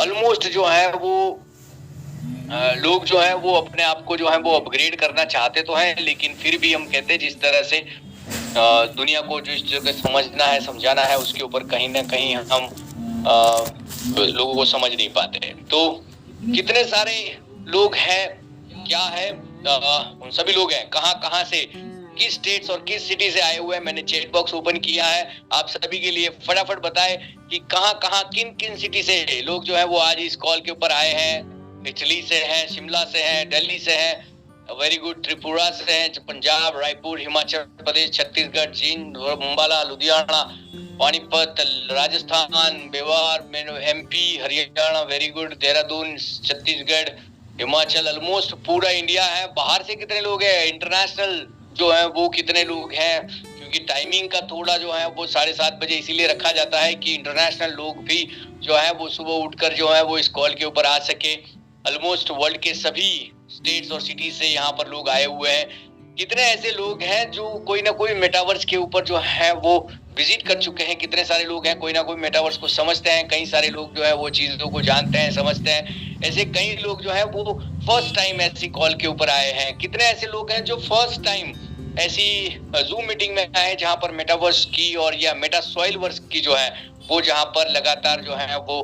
Almost जो है वो लोग जो है वो अपने आप को जो है वो अपग्रेड करना चाहते तो हैं, लेकिन फिर भी हम कहते हैं जिस तरह से दुनिया को जिस जगह समझना है समझाना है उसके ऊपर कहीं ना कहीं हम लोगों को समझ नहीं पाते। तो कितने सारे लोग हैं, क्या है, उन सभी लोग हैं कहाँ कहाँ से, किस स्टेट्स और किस सिटी से आए हुए हैं। मैंने चैट बॉक्स ओपन किया है आप सभी के लिए, फटाफट बताएं कि कहाँ कहाँ किन किन सिटी से लोग जो है वो आज इस कॉल के ऊपर आए हैं। इटली से हैं, शिमला से हैं, दिल्ली से हैं, वेरी गुड, त्रिपुरा से हैं, Punjab, Raipur, Himachal Pradesh, Chhattisgarh, Jind, Ambala, Ludhiana, Panipat, Rajasthan, Beawar, MP, Haryana, very good, Dehradun, Chhattisgarh, Himachal, almost पूरा इंडिया है। बाहर से कितने लोग हैं, इंटरनेशनल जो है वो कितने लोग हैं, क्योंकि टाइमिंग का थोड़ा जो है वो 7:30 बजे इसीलिए रखा जाता है कि इंटरनेशनल लोग भी जो है वो सुबह उठकर जो है वो इस कॉल के ऊपर आ सके। ऑलमोस्ट वर्ल्ड के सभी स्टेट्स और सिटीज से यहाँ पर लोग आए हुए हैं। कितने ऐसे लोग हैं जो कोई ना कोई मेटावर्स के ऊपर जो है वो विजिट कर चुके हैं, कितने सारे लोग हैं कोई ना कोई मेटावर्स को समझते हैं, कई सारे लोग जो है वो चीजों को जानते हैं, समझते हैं। ऐसे कई लोग जो है वो फर्स्ट टाइम ऐसी कॉल के ऊपर आए हैं। कितने ऐसे लोग हैं जो फर्स्ट टाइम ऐसी जूम मीटिंग में आए जहां पर मेटावर्स की और या मेटा सॉइल वर्स की जो है वो जहां पर लगातार जो है वो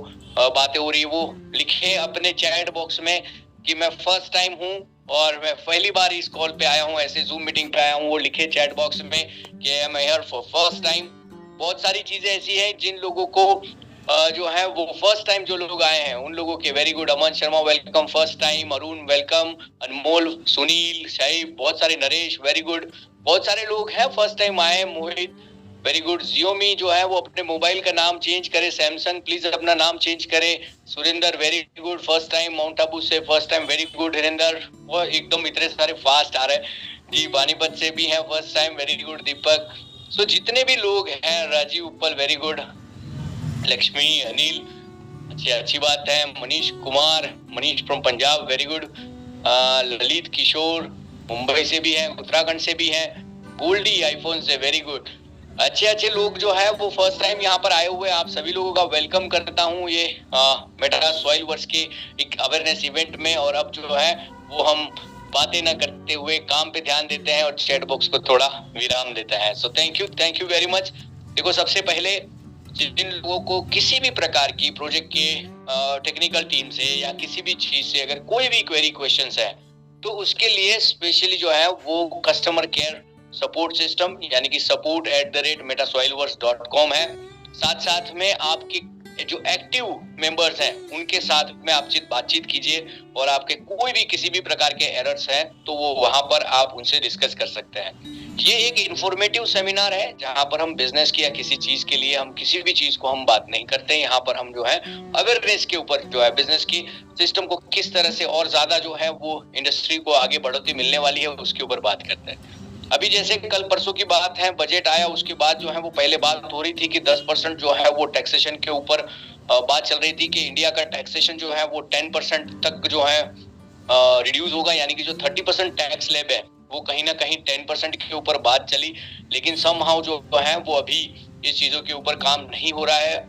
बातें हो रही है। वो लिखे अपने चैट बॉक्स में कि मैं फर्स्ट टाइम हूँ और मैं पहली बार इस कॉल पे आया हूँ, ऐसे जूम मीटिंग पे आया हूँ। वो लिखे चैट बॉक्स में कि I am here for first time. बहुत सारी चीजें ऐसी हैं जिन लोगों को जो है वो फर्स्ट टाइम जो लोग आए हैं उन लोगों के very good. Aman Sharma welcome first time, Arun welcome, Anmol, Sunil, Sahib, बहुत सारे, नरेश वेरी गुड, बहुत सारे लोग हैं फर्स्ट टाइम आए। मोहित वेरी गुड, जियोमी जो है वो अपने मोबाइल का नाम चेंज करे, सैमसंग प्लीज अपना नाम चेंज करे। Surendra very good first time, mount Abu से first time, very good Harinder, वो एकदम इतने सारे फास्ट आ रहे हैं जी। बानीपत से भी है फर्स्ट टाइम, वेरी गुड दीपक। सो जितने भी लोग हैं, राजीव उपल वेरी गुड, लक्ष्मी, अनिल, अच्छी बात है, Manish Kumar, Manish from Punjab very good, Lalit Kishore Mumbai से भी है, उत्तराखंड से भी है, गोल्डी आईफोन से वेरी गुड। अच्छे लोग जो है वो फर्स्ट टाइम यहाँ पर आए हुए, आप सभी लोगों का वेलकम करता हूँ ये मेटा सॉइल वर्स के एक अवेयरनेस इवेंट में। और अब जो है वो हम बातें ना करते हुए काम पे ध्यान देते हैं और चैट बॉक्स को थोड़ा विराम देते हैं। So thank you very much. देखो, सबसे पहले जिन लोगों को किसी भी प्रकार की प्रोजेक्ट के टेक्निकल टीम से या किसी भी चीज से अगर कोई भी क्वेरी क्वेश्चंस है तो उसके लिए स्पेशली जो है वो कस्टमर केयर सपोर्ट सिस्टम यानी कि support@metasoilverse.com है। साथ में आपके जो एक्टिव मेंबर्स हैं उनके साथ में आप बातचीत कीजिए और आपके कोई भी किसी भी प्रकार के एरर्स हैं तो वो वहां पर आप उनसे डिस्कस कर सकते हैं। ये एक इंफॉर्मेटिव सेमिनार है जहां पर हम बिजनेस की या किसी चीज के लिए हम किसी भी चीज को हम बात नहीं करते। यहाँ पर हम जो है अवेयरनेस के ऊपर जो है बिजनेस की सिस्टम को किस तरह से और ज्यादा जो है वो इंडस्ट्री को आगे बढ़ोतरी मिलने वाली है उसके ऊपर बात करते हैं। अभी जैसे कल परसों की बात है, बजट आया उसके बाद जो है वो पहले बात हो रही थी कि 10% जो है वो टैक्सेशन के ऊपर बात चल रही थी कि इंडिया का टैक्सेशन जो है वो 10% तक जो है रिड्यूस होगा, यानी कि जो 30% टैक्स स्लैब है वो कहीं ना कहीं 10% के ऊपर बात चली। लेकिन समहाउ जो है वो अभी इस चीजों के ऊपर काम नहीं हो रहा है।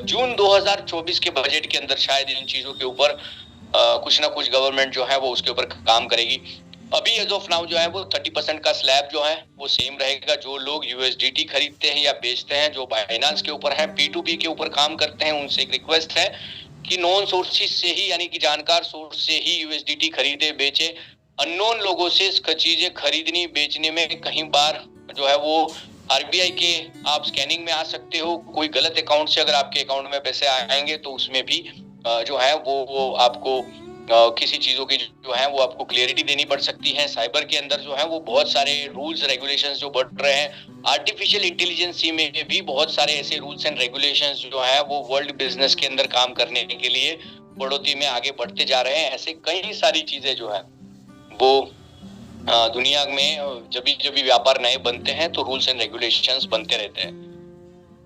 जून 2024 के बजट के अंदर शायद इन चीजों के ऊपर कुछ ना कुछ गवर्नमेंट जो है वो उसके ऊपर काम करेगी। अभी एज ऑफ नाउ जो है वो 30% का स्लैब जो है वो सेम रहेगा। जो लोग यूएसडीटी खरीदते हैं या बेचते हैं, जो बाइनांस के ऊपर है, P2P के ऊपर काम करते हैं, उनसे एक रिक्वेस्ट है कि नॉन सोर्सेज से ही यानी कि जानकार सोर्स से ही यूएसडीटी खरीदे बेचे। अननोन लोगों से चीजें खरीदनी बेचने में कहीं बार जो है वो आरबीआई के आप स्कैनिंग में आ सकते हो। कोई गलत अकाउंट से अगर आपके अकाउंट में पैसे आएंगे तो उसमें भी जो है वो आपको किसी चीजों की जो है वो आपको क्लियरिटी देनी पड़ सकती है। साइबर के अंदर जो है वो बहुत सारे रूल्स रेगुलेशंस जो बढ़ रहे हैं। आर्टिफिशियल इंटेलिजेंसी में भी बहुत सारे ऐसे रूल्स एंड रेगुलेशंस जो है वो वर्ल्ड बिजनेस के अंदर काम करने के लिए बढ़ोतरी में आगे बढ़ते जा रहे हैं। ऐसे कई सारी चीजें जो है वो दुनिया में जब भी व्यापार नए बनते हैं तो रूल्स एंड रेगुलेशंस बनते रहते हैं।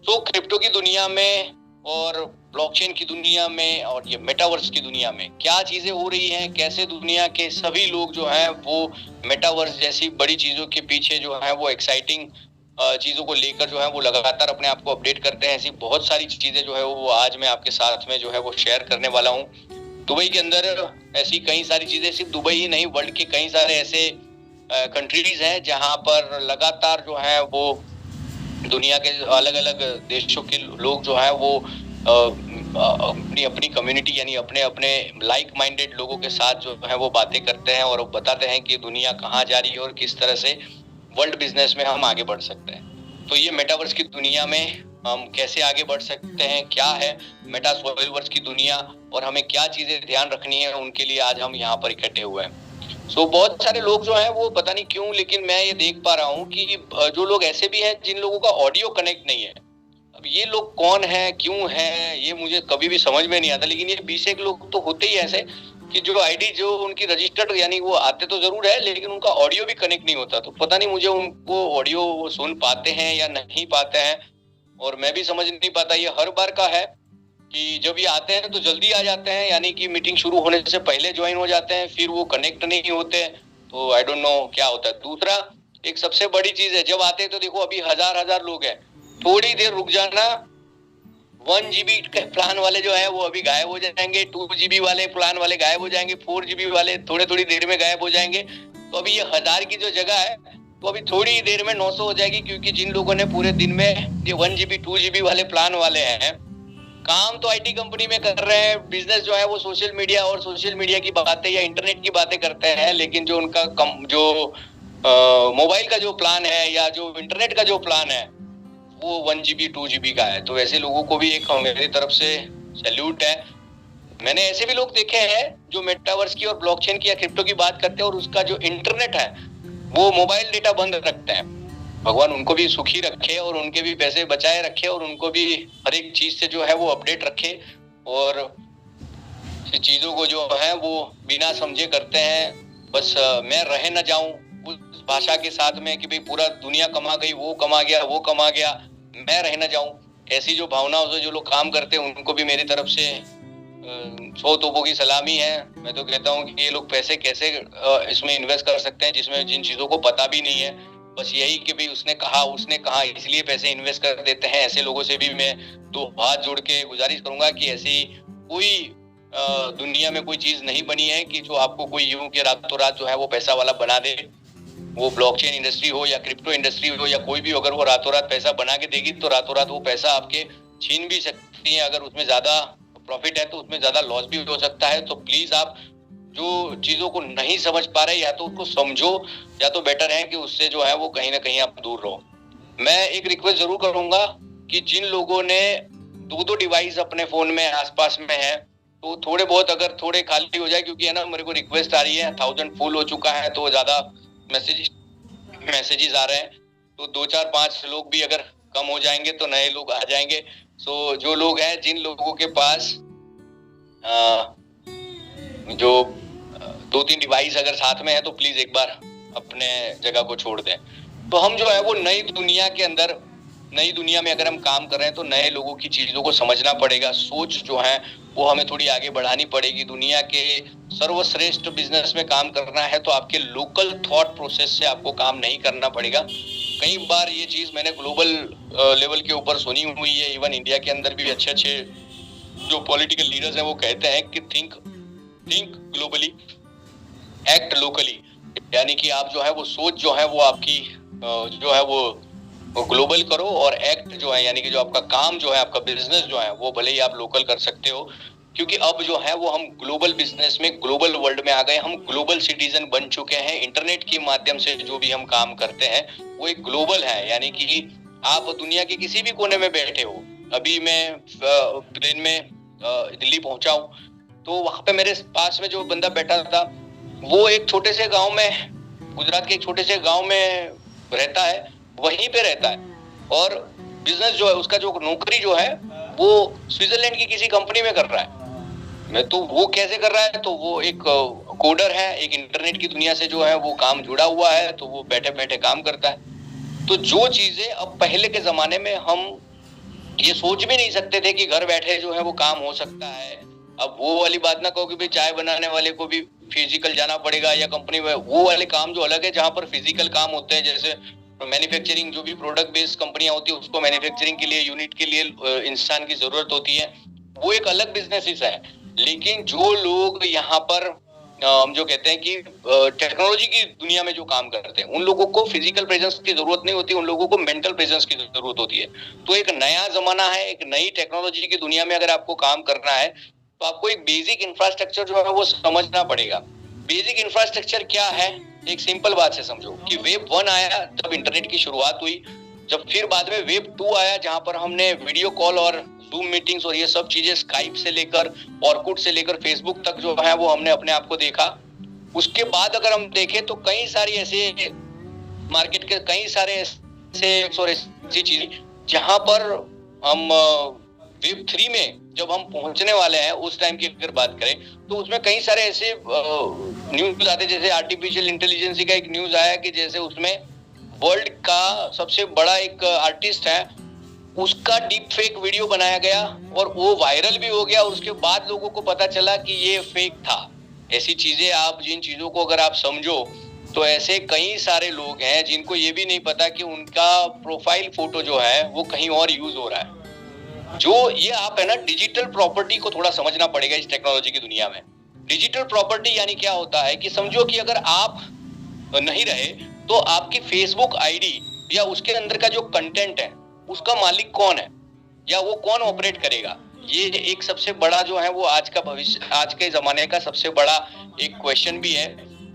तो क्रिप्टो की दुनिया में और ब्लॉकचेन की दुनिया में और ये मेटावर्स की दुनिया में क्या चीजें हो रही हैं, कैसे दुनिया के सभी लोग जो हैं वो मेटावर्स जैसी बड़ी चीजों के पीछे जो है वो एक्साइटिंग चीजों को लेकर जो है वो लगातार अपने आप को अपडेट करते हैं। ऐसी बहुत सारी चीजें जो है वो आज मैं आपके साथ में जो है वो शेयर करने वाला हूँ। दुबई के अंदर ऐसी कई सारी चीजें, सिर्फ दुबई ही नहीं, वर्ल्ड के कई सारे ऐसे कंट्रीज हैं जहां पर लगातार जो है वो दुनिया के अलग अलग देशों के लोग जो है वो अपनी अपनी कम्युनिटी यानी अपने अपने लाइक माइंडेड लोगों के साथ जो है वो बातें करते हैं और बताते हैं कि दुनिया कहाँ जा रही है और किस तरह से वर्ल्ड बिजनेस में हम आगे बढ़ सकते हैं। तो ये मेटावर्स की दुनिया में हम कैसे आगे बढ़ सकते हैं, क्या है मेटावर्स की दुनिया और हमें क्या चीजें ध्यान रखनी है, उनके लिए आज हम यहाँ पर इकट्ठे हुए हैं। बहुत सारे लोग जो हैं वो पता नहीं क्यों, लेकिन मैं ये देख पा रहा हूँ कि जो लोग ऐसे भी हैं जिन लोगों का ऑडियो कनेक्ट नहीं है। अब ये लोग कौन है, क्यों है, ये मुझे कभी भी समझ में नहीं आता। लेकिन ये 20 लोग तो होते ही ऐसे कि जो आईडी जो उनकी रजिस्टर्ड यानी वो आते तो जरूर है लेकिन उनका ऑडियो भी कनेक्ट नहीं होता। तो पता नहीं मुझे उनको ऑडियो वो सुन पाते हैं या नहीं पाते हैं, और मैं भी समझ नहीं पाता। ये हर बार का है कि जब ये आते हैं तो जल्दी आ जाते हैं, यानी कि मीटिंग शुरू होने से पहले ज्वाइन हो जाते हैं, फिर वो कनेक्ट नहीं होते। तो आई डोंट नो क्या होता है। दूसरा, एक सबसे बड़ी चीज है, जब आते हैं तो देखो अभी हजार लोग हैं, थोड़ी देर रुक जाना, 1 GB के प्लान वाले जो है वो अभी गायब हो जाएंगे, 2 GB वाले प्लान वाले गायब हो जाएंगे, 4 GB वाले थोड़ी देर में गायब हो जाएंगे। तो अभी ये 1000 की जो जगह है तो अभी थोड़ी देर में 900 हो जाएगी, क्योंकि जिन लोगों ने पूरे दिन में ये 1 GB 2 GB वाले प्लान वाले हैं, काम तो आईटी कंपनी में कर रहे हैं, बिजनेस जो है वो सोशल मीडिया और सोशल मीडिया की बातें या इंटरनेट की बातें करते हैं, लेकिन जो उनका जो मोबाइल का जो प्लान है या जो इंटरनेट का जो प्लान है वो 1 GB 2 GB का है। तो ऐसे लोगों को भी एक मेरी तरफ से सैल्यूट है। मैंने ऐसे भी लोग देखे हैं जो मेटावर्स की और ब्लॉकचेन की या क्रिप्टो की बात करते हैं और उसका जो इंटरनेट है वो मोबाइल डेटा बंद रखते हैं। भगवान उनको भी सुखी रखे और उनके भी पैसे बचाए रखे और उनको भी हर एक चीज से जो है वो अपडेट रखे, और चीजों को जो है वो बिना समझे करते हैं। बस मैं रह न जाऊं उस भाषा के साथ में कि भाई पूरा दुनिया कमा गई, वो कमा गया, वो कमा गया, मैं रह न जाऊं, ऐसी जो भावनाओं से जो लोग काम करते हैं उनको भी मेरी तरफ से 100 तोपों की सलामी है। मैं तो कहता हूँ कि ये लोग पैसे कैसे इसमें इन्वेस्ट कर सकते हैं जिसमें जिन चीजों को पता भी नहीं है, बस यही कि भाई उसने कहा इसलिए पैसे इन्वेस्ट कर देते हैं। ऐसे लोगों से भी मैं 2 हाथ जोड़ के गुजारिश करूंगा कि ऐसी कोई दुनिया में कोई चीज नहीं बनी है कि जो आपको कोई यूं के रातों रात जो है वो पैसा वाला बना दे। वो ब्लॉकचेन इंडस्ट्री हो या क्रिप्टो इंडस्ट्री हो या कोई भी, अगर वो रातों रात पैसा बना के देगी तो रातों रात वो पैसा आपके छीन भी सकती है। अगर उसमें ज्यादा प्रॉफिट है तो उसमें ज्यादा लॉस भी हो सकता है। तो प्लीज आप जो चीजों को नहीं समझ पा रहे या तो उसको समझो, या तो बेटर है कि उससे जो है वो कहीं ना कहीं आप दूर रहो। मैं एक रिक्वेस्ट जरूर करूंगा कि जिन लोगों ने 2 डिवाइस अपने फोन में आसपास में है तो थोड़े बहुत अगर थोड़े खाली हो जाए, क्योंकि है ना मेरे को रिक्वेस्ट आ रही है, 1000 फुल हो चुका है तो ज्यादा मैसेजेस आ रहे हैं। तो 2-4-5 लोग भी अगर कम हो जाएंगे तो नए लोग आ जाएंगे। सो जो लोग हैं, जिन लोगों के पास जो 2-3 डिवाइस अगर साथ में है तो प्लीज एक बार अपने जगह को छोड़ दें। तो हम जो है वो नई दुनिया के अंदर, नई दुनिया में अगर हम काम कर रहे हैं तो नए लोगों की चीजों को समझना पड़ेगा। सोच जो है वो हमें थोड़ी आगे बढ़ानी पड़ेगी। दुनिया के सर्वश्रेष्ठ बिजनेस में काम करना है तो आपके लोकल थॉट प्रोसेस से आपको काम नहीं करना पड़ेगा। कई बार ये चीज मैंने ग्लोबल लेवल के ऊपर सुनी हुई है, इवन इंडिया के अंदर भी अच्छे अच्छे जो पॉलिटिकल लीडर्स हैं वो कहते हैं कि थिंक ग्लोबली, एक्ट लोकली, यानी कि आप जो है वो सोच जो है वो आपकी जो है वो ग्लोबल करो और एक्ट जो है यानी कि जो आपका काम जो है, आपका बिजनेस जो है वो भले ही आप लोकल कर सकते हो, क्योंकि अब जो है वो हम ग्लोबल बिजनेस में, ग्लोबल वर्ल्ड में आ गए, हम ग्लोबल सिटीजन बन चुके हैं। इंटरनेट के माध्यम से जो भी हम काम करते हैं वो एक ग्लोबल है, यानी कि आप दुनिया के किसी भी कोने में बैठे हो। अभी मैं प्लेन में दिल्ली पहुंचा हूँ तो वहां पे मेरे पास में जो बंदा बैठा था वो एक छोटे से गांव में, गुजरात के एक छोटे से गांव में रहता है, वहीं पे रहता है, और बिजनेस जो है उसका जो नौकरी जो है वो स्विट्जरलैंड की किसी कंपनी में कर रहा है। मैं तो वो कैसे कर रहा है, तो वो एक कोडर है, एक इंटरनेट की दुनिया से जो है वो काम जुड़ा हुआ है, तो वो बैठे बैठे काम करता है। तो जो चीजें अब पहले के जमाने में हम ये सोच भी नहीं सकते थे कि घर बैठे जो है वो काम हो सकता है, अब वो वाली बात ना कहो कि भाई चाय बनाने वाले को भी फिजिकल जाना पड़ेगा या कंपनी में, वो वाले काम जो अलग है जहाँ पर फिजिकल काम होते हैं, जैसे मैन्युफैक्चरिंग जो भी प्रोडक्ट बेस्ड कंपनियां होती है उसको मैन्युफैक्चरिंग के लिए यूनिट के लिए इंसान की जरूरत होती है, वो एक अलग बिजनेस है। लेकिन जो लोग यहाँ पर हम जो कहते हैं कि टेक्नोलॉजी की दुनिया में जो काम करते हैं उन लोगों को फिजिकल प्रेजेंस की जरूरत नहीं होती, उन लोगों को मेंटल प्रेजेंस की जरूरत होती है। तो एक नया जमाना है, एक नई टेक्नोलॉजी की दुनिया में अगर आपको काम करना है तो आपको एक बेसिक इंफ्रास्ट्रक्चर जो है वो समझना पड़ेगा। बेसिक इंफ्रास्ट्रक्चर क्या है, एक सिंपल बात से समझो कि वेब 1 आया जब इंटरनेट की शुरुआत हुई, जब फिर बाद में वेब 2 आया जहां पर हमने वीडियो कॉल और जूम मीटिंग्स और ये सब चीजें स्काइप से लेकर ऑरकुट से लेकर फेसबुक तक जो है वो हमने अपने आप को देखा। उसके बाद अगर हम देखें तो कई सारी ऐसे मार्केट के कई सारे ऐसी चीजें जहां पर हम वेब 3 में जब हम पहुंचने वाले हैं उस टाइम की अगर बात करें तो उसमें कई सारे ऐसे न्यूज आते, जैसे आर्टिफिशियल इंटेलिजेंस का एक न्यूज आया कि जैसे उसमें वर्ल्ड का सबसे बड़ा एक आर्टिस्ट है उसका डीप फेक वीडियो बनाया गया और वो वायरल भी हो गया। उसके बाद लोगों को पता चला कि ये फेक था। ऐसी चीजें, आप जिन चीजों को अगर आप समझो तो ऐसे कई सारे लोग हैं जिनको ये भी नहीं पता कि उनका प्रोफाइल फोटो जो है वो कहीं और यूज हो रहा है। जो ये आप है ना, डिजिटल प्रॉपर्टी को थोड़ा समझना पड़ेगा इस टेक्नोलॉजी की दुनिया में। डिजिटल प्रॉपर्टी यानी क्या होता है कि समझो कि अगर आप नहीं रहे तो आपकी फेसबुक आईडी या उसके अंदर का जो कंटेंट है उसका मालिक कौन है या वो कौन ऑपरेट करेगा, ये एक सबसे बड़ा जो है वो आज का भविष्य, आज के जमाने का सबसे बड़ा एक क्वेश्चन भी है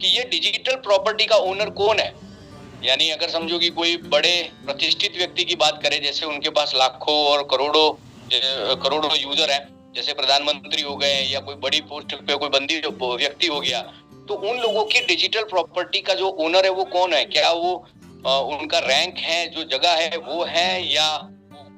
कि ये डिजिटल प्रॉपर्टी का ओनर कौन है। यानी अगर समझो कि कोई बड़े प्रतिष्ठित व्यक्ति की बात करें, जैसे उनके पास लाखों और करोड़ों यूजर हैं, जैसे प्रधानमंत्री हो गए या कोई बड़ी पोस्ट पे कोई बंदी व्यक्ति हो गया, तो उन लोगों की डिजिटल प्रॉपर्टी का जो ओनर है वो कौन है? क्या वो उनका रैंक है, जो जगह है वो है, या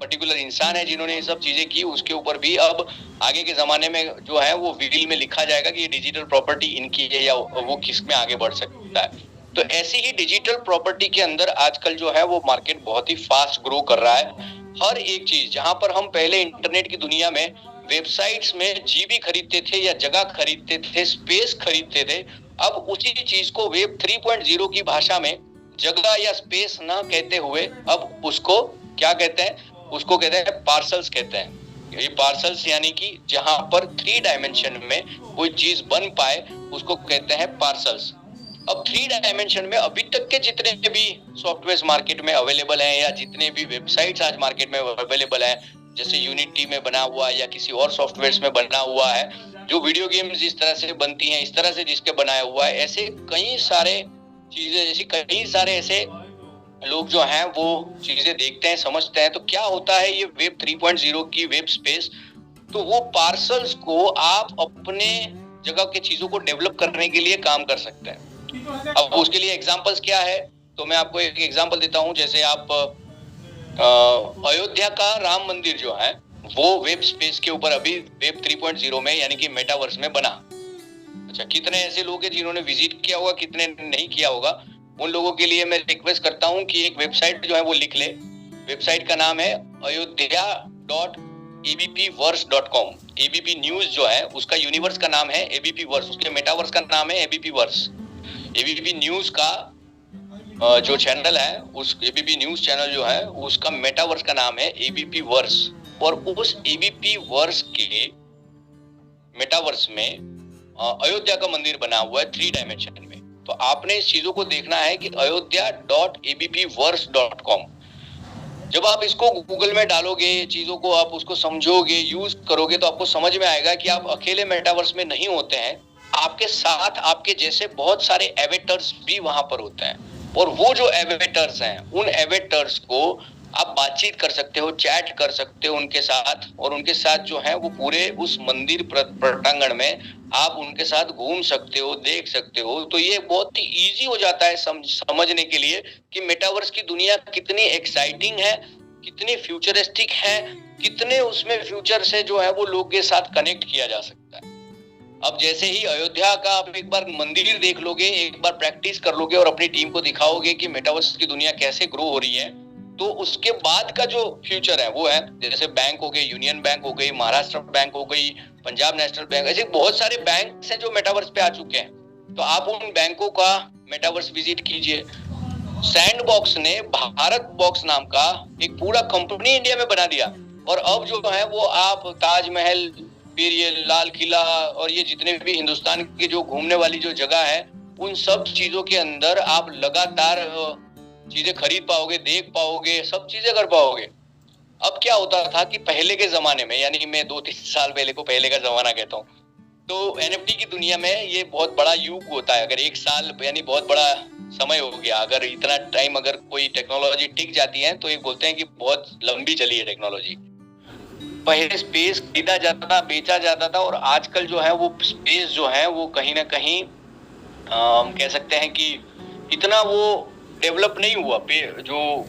पर्टिकुलर इंसान है जिन्होंने ये सब चीजें की? उसके ऊपर भी अब आगे के जमाने में जो है वो विल में लिखा जाएगा कि ये डिजिटल प्रॉपर्टी इनकी है या वो किस में आगे बढ़ सकता है। तो ऐसी ही डिजिटल प्रॉपर्टी के अंदर आजकल जो है वो मार्केट बहुत ही फास्ट ग्रो कर रहा है। हर एक चीज, जहां पर हम पहले इंटरनेट की दुनिया में वेबसाइट्स में जीबी खरीदते थे या जगह खरीदते थे, स्पेस खरीदते थे, अब उसी चीज को वेब 3.0 की भाषा में जगह या स्पेस ना कहते हुए अब उसको क्या कहते हैं? उसको कहते हैं पार्सल्स कहते हैं। ये पार्सल्स यानी कि जहां पर 3 डायमेंशन में कोई चीज बन पाए उसको कहते हैं पार्सल्स। अब 3 डायमेंशन में अभी तक के जितने भी सॉफ्टवेयर मार्केट में अवेलेबल हैं या जितने भी वेबसाइट्स आज मार्केट में अवेलेबल हैं, जैसे यूनिटी में बना हुआ या किसी और सॉफ्टवेयर में बना हुआ है, जो वीडियो गेम्स जिस तरह से बनती हैं इस तरह से जिसके बनाया हुआ है, ऐसे कई सारे चीजें, जैसे कई सारे ऐसे लोग जो हैं वो चीजें देखते हैं, समझते हैं। तो क्या होता है ये वेब 3.0 की वेब स्पेस? तो वो पार्सल्स को आप अपने जगह के चीजों को डेवलप करने के लिए काम कर सकते हैं। अब उसके लिए एग्जांपल्स क्या है, तो मैं आपको एक एग्जांपल देता हूं। जैसे आप अयोध्या का राम मंदिर जो है वो वेब स्पेस के ऊपर अभी वेब 3.0 में यानी कि मेटावर्स में बना। अच्छा, कितने ऐसे लोग हैं जिन्होंने विजिट किया होगा, कितने नहीं किया होगा? उन लोगों के लिए मैं रिक्वेस्ट करता हूं कि एक वेबसाइट जो है वो लिख ले। वेबसाइट का नाम है ayodhya.abpverse.com। एबीपी न्यूज जो है उसका यूनिवर्स का नाम है एबीपी वर्स, उसके मेटावर्स का नाम है एबीपी वर्स। एबीपी न्यूज का जो चैनल है, उस एबीपी न्यूज चैनल जो है उसका मेटावर्स का नाम है एबीपी वर्स। और उस एबीपी वर्स के मेटावर्स में अयोध्या का मंदिर बना हुआ है 3 डायमेंशन में। तो आपने इस चीजों को देखना है कि ayodhya.abpverse.com। जब आप इसको गूगल में डालोगे, चीजों को आप उसको समझोगे, यूज करोगे, तो आपको समझ में आएगा कि आप अकेले मेटावर्स में नहीं होते हैं, आपके साथ आपके जैसे बहुत सारे एवेटर्स भी वहां पर होते हैं। और वो जो एवेटर्स हैं, उन एवेटर्स को आप बातचीत कर सकते हो, चैट कर सकते हो उनके साथ, और उनके साथ जो है वो पूरे उस मंदिर प्रांगण में आप उनके साथ घूम सकते हो, देख सकते हो। तो ये बहुत ही इजी हो जाता है समझने के लिए कि मेटावर्स की दुनिया कितनी एक्साइटिंग है, कितनी फ्यूचरिस्टिक है, कितने उसमें फ्यूचर से जो है वो लोग के साथ कनेक्ट किया जा सकता है। अब जैसे ही अयोध्या का आप एक बार मंदिर देख लोगे, एक बार प्रैक्टिस कर लोगे और अपनी टीम को दिखाओगे कि मेटावर्स की दुनिया कैसे ग्रो हो रही है, तो उसके बाद का जो फ्यूचर है वो है, जैसे बैंक हो गए, यूनियन बैंक हो गई, महाराष्ट्र बैंक हो गई, पंजाब नेशनल बैंक, ऐसे बहुत सारे बैंक हैं जो मेटावर्स पे आ चुके हैं। तो आप उन बैंकों का मेटावर्स विजिट कीजिए, सैंडबॉक्स ने भारत बॉक्स नाम का एक पूरा कंपनी इंडिया में बना दिया, और अब जो है वो आप ताजमहल, फिर ये लाल किला और ये जितने भी हिंदुस्तान की जो घूमने वाली जो जगह है, उन सब चीजों के अंदर आप लगातार चीजें खरीद पाओगे, देख पाओगे, सब चीजें कर पाओगे। अब क्या होता था कि पहले के जमाने में, यानी मैं 2-3 साल पहले को पहले का जमाना कहता हूँ, तो एनएफटी की दुनिया में ये बहुत बड़ा युग होता है। अगर 1 साल यानी बहुत बड़ा समय हो गया, अगर इतना टाइम अगर कोई टेक्नोलॉजी टिक जाती है तो ये बोलते हैं कि बहुत लंबी चली है टेक्नोलॉजी। पहले स्पेस खरीदा जाता था, बेचा जाता था, और आजकल जो है वो स्पेस जो है वो कहीं ना कहीं हम कह सकते हैं कि इतना वो डेवलप नहीं हुआ। जो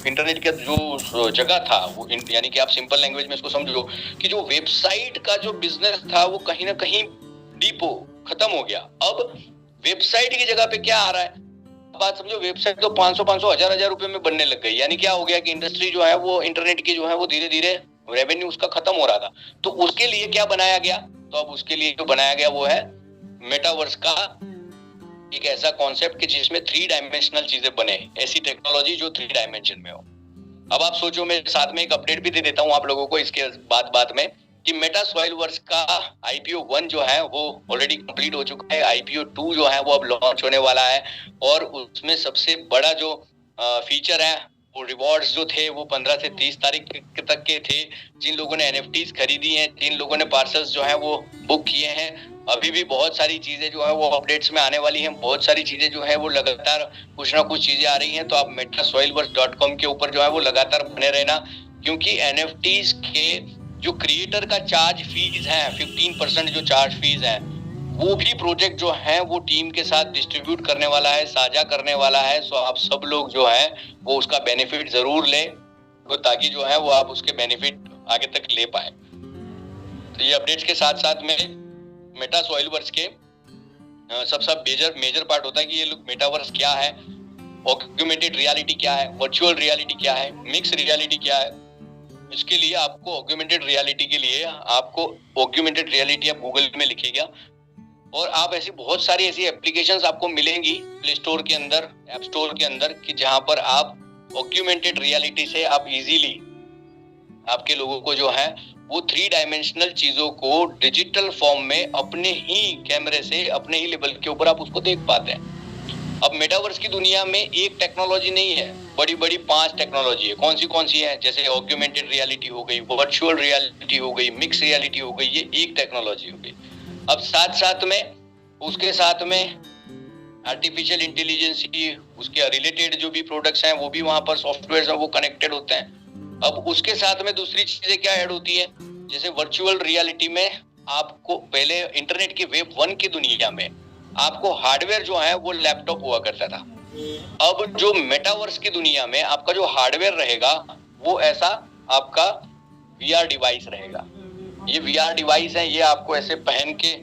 इंटरनेट का जो जगह था वो यानी कि आप सिंपल लैंग्वेज में इसको समझो कि जो वेबसाइट का जो बिजनेस था वो कहीं ना कहीं डीप खत्म हो गया। अब वेबसाइट की जगह पे क्या आ रहा है, बात समझो, वेबसाइट तो 500 1000 रुपए में बनने लग गई। यानी क्या हो गया कि इंडस्ट्री जो है वो इंटरनेट की जो है वो धीरे धीरे रेवेन्यू उसका खत्म हो रहा था। तो उसके लिए क्या बनाया गया, तो अब उसके लिए जो बनाया गया वो है मेटावर्स का एक ऐसा कॉन्सेप्ट कि जिसमें 3 डायमेंशनल चीजें बने, ऐसी टेक्नोलॉजी जो 3 डायमेंशन में हो। अब आप सोचो, मैं साथ में एक अपडेट भी दे देता हूँ आप लोगों को इसके बाद में कि मेटा सॉइलवर्स का IPO 1 जो है वो ऑलरेडी कंप्लीट हो चुका है। IPO 2 जो है वो अब लॉन्च होने वाला है, और उसमें सबसे बड़ा जो फीचर है वो रिवॉर्ड्स जो थे वो 15 से 30 तारीख तक के थे। जिन लोगों ने NFTs खरीदी हैं, जिन लोगों ने पार्सल्स जो है वो बुक किए हैं, अभी भी बहुत सारी चीजें जो है वो अपडेट्स में आने वाली हैं। बहुत सारी चीजें जो है वो लगातार कुछ ना कुछ चीजें आ रही हैं। तो आप metasoilverse.com के ऊपर जो है वो लगातार बने रहना, क्योंकि NFTs के जो क्रिएटर का चार्ज फीस है 15% जो चार्ज फीस है, वो भी प्रोजेक्ट जो है वो टीम के साथ डिस्ट्रीब्यूट करने वाला है, साझा करने वाला है। सो आप सब लोग जो है वो उसका बेनिफिट जरूर ले, तो ताकि जो है वो आप उसके बेनिफिट आगे तक ले पाए। तो ये अपडेट्स के साथ साथ में मेटा सॉइलवर्स के सब मेजर पार्ट होता है कि ये लोग मेटावर्स क्या है, ऑग्यूमेंटेड रियलिटी क्या है, वर्चुअल रियलिटी क्या है, मिक्स रियलिटी क्या है। इसके लिए आपको ऑग्यूमेंटेड रियलिटी के लिए आपको ऑग्यूमेंटेड रियलिटी आप गूगल में लिखिएगा, और आप ऐसी बहुत सारी ऐसी एप्लीकेशंस आपको मिलेंगी प्ले स्टोर के अंदर, ऐप स्टोर के अंदर, कि जहां पर आप ऑग्यूमेंटेड रियलिटी से आप इजीली आपके लोगों को जो है वो 3 डायमेंशनल चीजों को डिजिटल फॉर्म में अपने ही कैमरे से अपने ही लेवल के ऊपर आप उसको देख पाते हैं। अब मेटावर्स की दुनिया में एक टेक्नोलॉजी नहीं है, बड़ी बड़ी 5 टेक्नोलॉजी है। कौन सी है, जैसे ऑग्यूमेंटेड रियलिटी हो गई, वर्चुअल रियलिटी हो गई, मिक्स रियलिटी हो गई, ये एक टेक्नोलॉजी हो गई। अब साथ में उसके साथ में आर्टिफिशियल इंटेलिजेंस की उसके रिलेटेड जो भी प्रोडक्ट्स हैं वो भी वहां पर सॉफ्टवेयर वो कनेक्टेड होते हैं। अब उसके साथ में दूसरी चीजें क्या ऐड होती है, जैसे वर्चुअल रियलिटी में आपको पहले इंटरनेट की वेब 1 की दुनिया में आपको हार्डवेयर जो है वो लैपटॉप हुआ करता था। अब जो मेटावर्स की दुनिया में आपका जो हार्डवेयर रहेगा वो ऐसा आपका VR डिवाइस रहेगा। ये VR डिवाइस है, ये आपको ऐसे पहन के,